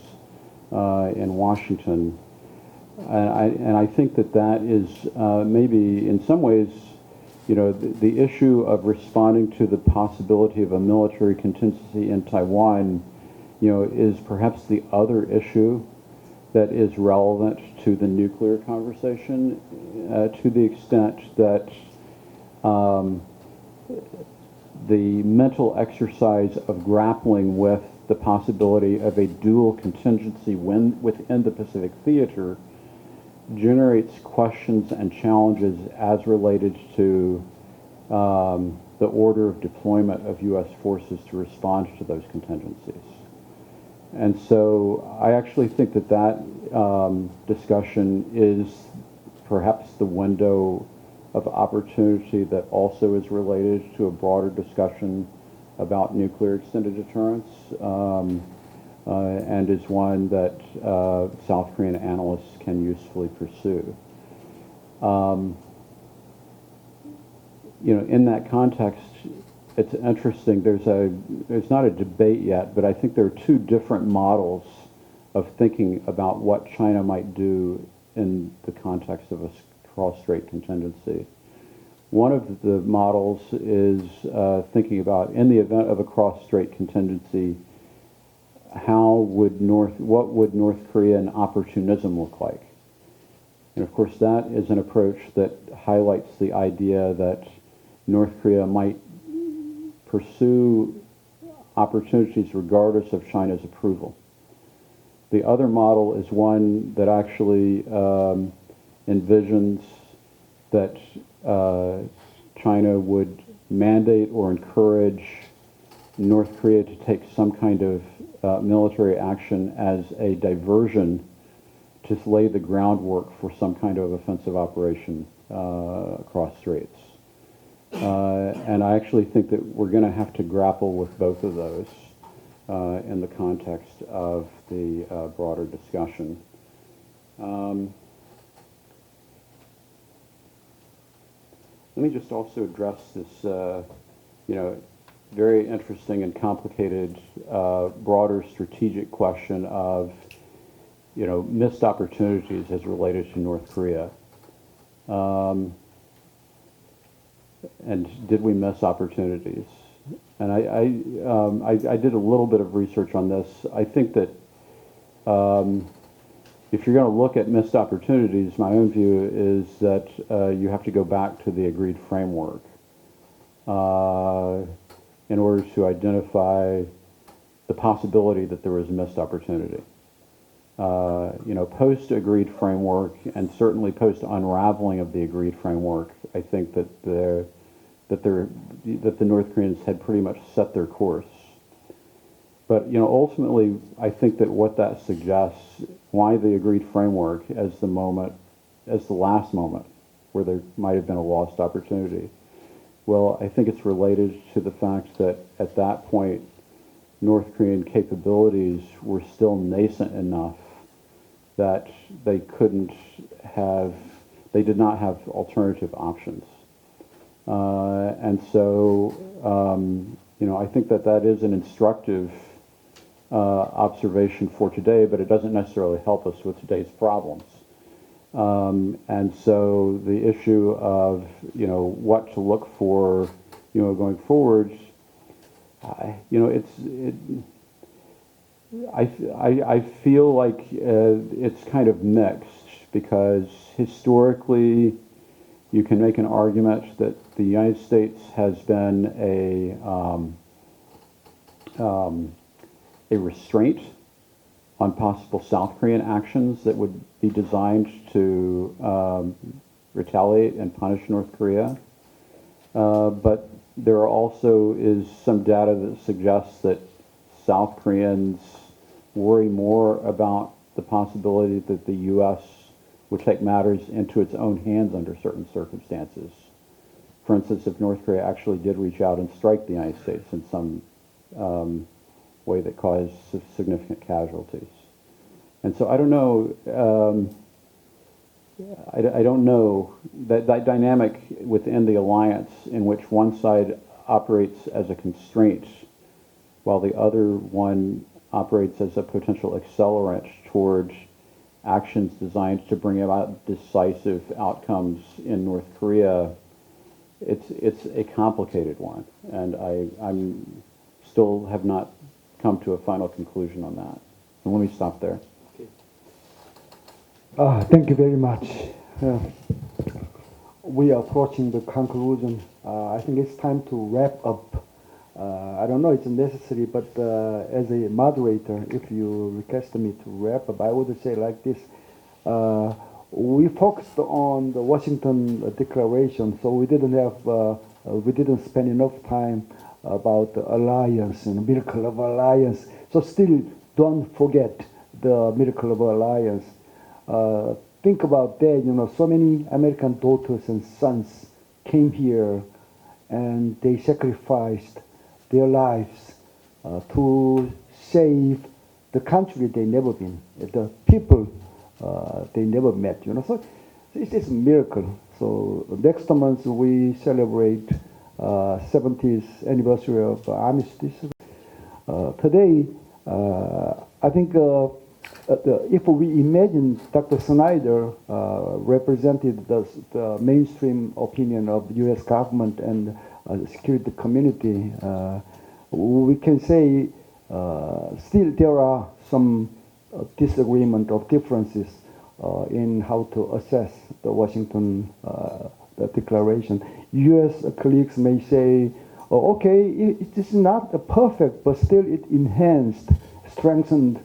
in Washington. And I think that is maybe in some ways, you know, the issue of responding to the possibility of a military contingency in Taiwan, you know, is perhaps the other issue that is relevant to the nuclear conversation to the extent that the mental exercise of grappling with the possibility of a dual contingency within the Pacific theater generates questions and challenges as related to the order of deployment of U.S. forces to respond to those contingencies. And so I actually think that discussion is perhaps the window of opportunity that also is related to a broader discussion about nuclear extended deterrence, and is one that South Korean analysts can usefully pursue. You know, in that context, it's interesting. There's not a debate yet, but I think there are two different models of thinking about what China might do in the context of a cross-strait contingency. One of the models is thinking about, in the event of a cross-strait contingency, what would North Korean opportunism look like? And of course, that is an approach that highlights the idea that North Korea might pursue opportunities regardless of China's approval. The other model is one that actually envisions that China would mandate or encourage North Korea to take some kind of military action as a diversion to lay the groundwork for some kind of offensive operation across straits. And I actually think that we're going to have to grapple with both of those in the context of the broader discussion. Let me just also address this, very interesting and complicated, broader strategic question of, missed opportunities as related to North Korea. And did we miss opportunities? And I did a little bit of research on this. I think that if you're going to look at missed opportunities, my own view is that you have to go back to the agreed framework in order to identify the possibility that there was a missed opportunity. Post-agreed framework and certainly post-unraveling of the agreed framework, I think that the North Koreans had pretty much set their course. But ultimately, I think that what that suggests, why the agreed framework as the last moment where there might have been a lost opportunity. Well, I think it's related to the fact that at that point, North Korean capabilities were still nascent enough that they did not have alternative options. And so, I think that is an instructive observation for today, but it doesn't necessarily help us with today's problems. And so the issue of, what to look for, going forward, I feel like it's kind of mixed, because historically you can make an argument that the United States has been a restraint on possible South Korean actions that would be designed to retaliate and punish North Korea. But there also is some data that suggests that South Koreans worry more about the possibility that the U.S. would take matters into its own hands under certain circumstances. For instance, if North Korea actually did reach out and strike the United States in some way that caused significant casualties. And so I don't know, I don't know that dynamic within the alliance in which one side operates as a constraint while the other one operates as a potential accelerant toward actions designed to bring about decisive outcomes in North Korea. It's a complicated one, and I'm still have not come to a final conclusion on that. And let me stop there. Thank you very much. We are approaching the conclusion. I think it's time to wrap up. I don't know if it's necessary, but as a moderator, if you request me to wrap up, I would say like this. We focused on the Washington Declaration, so we didn't spend enough time about the alliance and the miracle of alliance. So still don't forget the miracle of alliance. Think about that, so many American daughters and sons came here and they sacrificed their lives to save the country they never been, the people they never met, So it's a miracle. So next month we celebrate 70th anniversary of armistice. Today, I think if we imagine Dr. Snyder represented the mainstream opinion of the U.S. government and security community, we can say still there are some disagreement of differences in how to assess the Washington the declaration. U.S. colleagues may say, oh, okay, it is not perfect, but still it enhanced, strengthened,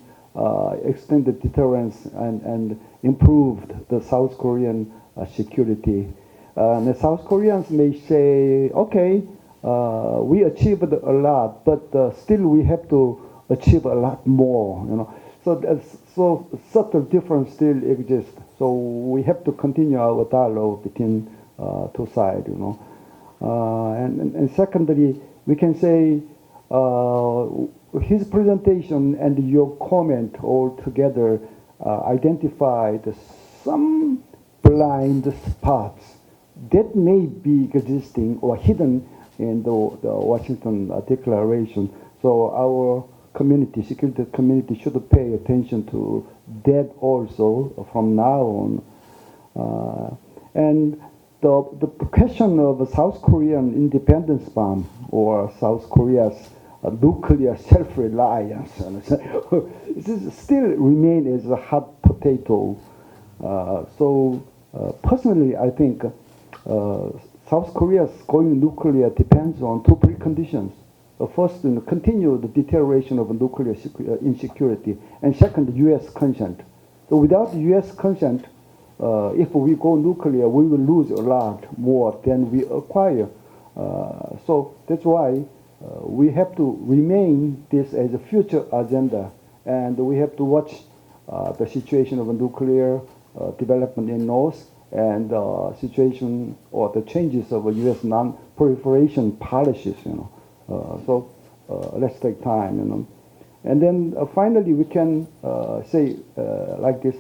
extended deterrence, and improved the South Korean security. The South Koreans may say, okay, we achieved a lot, but still we have to achieve a lot more. You know, so subtle difference still exists. So we have to continue our dialogue between two sides. You know, and secondly, we can say his presentation and your comment all together identified some blind spots that may be existing or hidden in the Washington Declaration. So our community, security community, should pay attention to that also from now on. And the question of South Korean independence bomb or South Korea's nuclear self-reliance still remain as a hot potato. So personally, I think South Korea's going nuclear depends on two preconditions. First, continue the deterioration of nuclear insecurity, and second, U.S. consent. So without U.S. consent, if we go nuclear, we will lose a lot more than we acquire. So that's why we have to remain this as a future agenda, and we have to watch the situation of a nuclear development in North and situation or the changes of U.S. non-proliferation policies. You know, so let's take time. You know, and then finally we can say like this.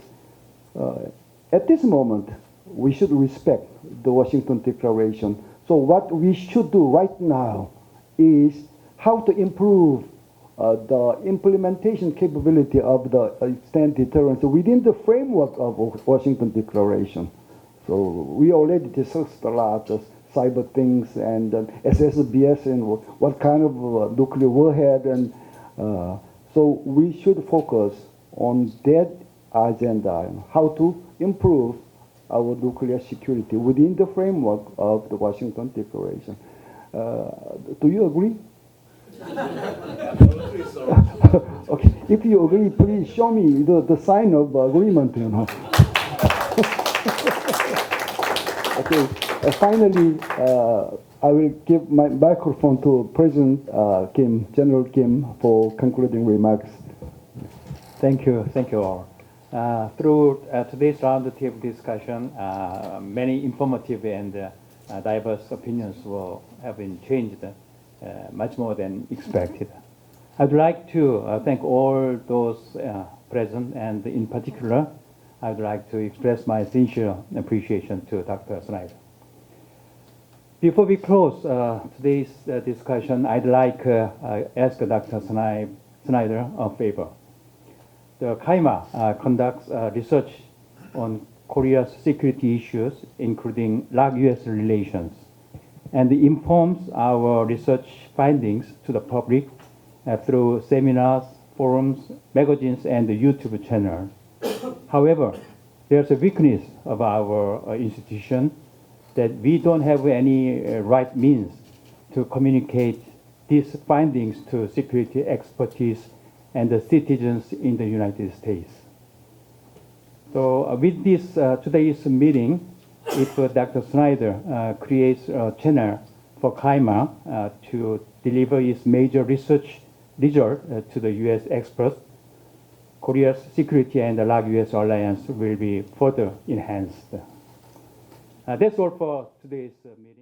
At this moment, we should respect the Washington Declaration. So what we should do right now is how to improve the implementation capability of the extended deterrence within the framework of Washington Declaration. So we already discussed a lot of cyber things and SSBS and what kind of nuclear warhead, and so we should focus on that agenda, how to improve our nuclear security within the framework of the Washington Declaration. Do you agree? Okay, if you agree, please show me the sign of agreement. You know. Okay. Finally, I will give my microphone to President Kim, General Kim, for concluding remarks. Thank you all. Through today's roundtable discussion, many informative and diverse opinions have been changed much more than expected. I'd like to thank all those present, and in particular, I'd like to express my sincere appreciation to Dr. Snyder. Before we close today's discussion, I'd like to ask Dr. Snyder a favor. The KIMA conducts research on Korea's security issues, including LAC-US relations, and informs our research findings to the public through seminars, forums, magazines, and YouTube channels. However, there's a weakness of our institution that we don't have any right means to communicate these findings to security expertise and the citizens in the United States. So with this today's meeting, if Dr. Snyder creates a channel for KIMA to deliver its major research result to the U.S. experts, Korea's security and the LAC-US alliance will be further enhanced. That's all for today's meeting.